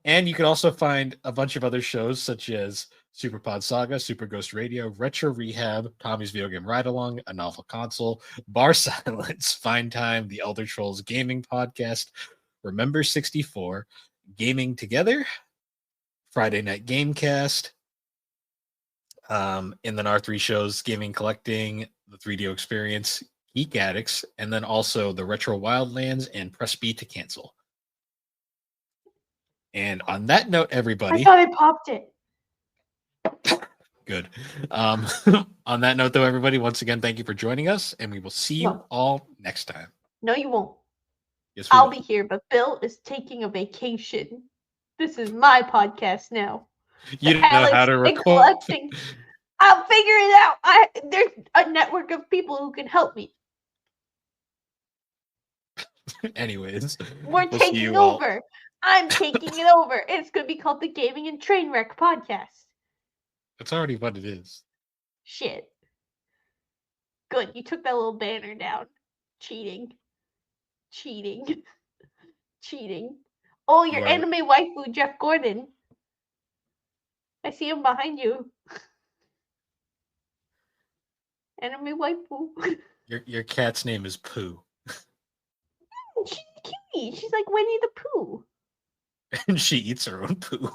And you can also find a bunch of other shows such as Superpod Saga, Super Ghost Radio, Retro Rehab, Tommy's Video Game Ride Along, A Novel Console, Bar Silence, Fine Time, The Elder Trolls Gaming Podcast, Remember 64, Gaming Together, Friday Night Gamecast, and then our 3 shows, Gaming Collecting, The 3DO Experience, Geek Addicts, and then also the Retro Wildlands and Press B to Cancel. And on that note, everybody. I thought I popped it. Good. On that note, though, everybody, once again, thank you for joining us, and we will see you all next time. No, you won't. Yes, I'll be here, but Bill is taking a vacation. This is my podcast now. You don't know how to record. Collecting. I'll figure it out. There's a network of people who can help me. Anyways, we're taking over. I'm taking it over. It's going to be called the Gaming and Trainwreck Podcast. That's already what it is. Shit. Good. You took that little banner down. Cheating. Oh, your anime waifu, Jeff Gordon. I see him behind you. Anime waifu. Your cat's name is Pooh. She's cute. She's like Winnie the Pooh. And she eats her own poo.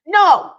No,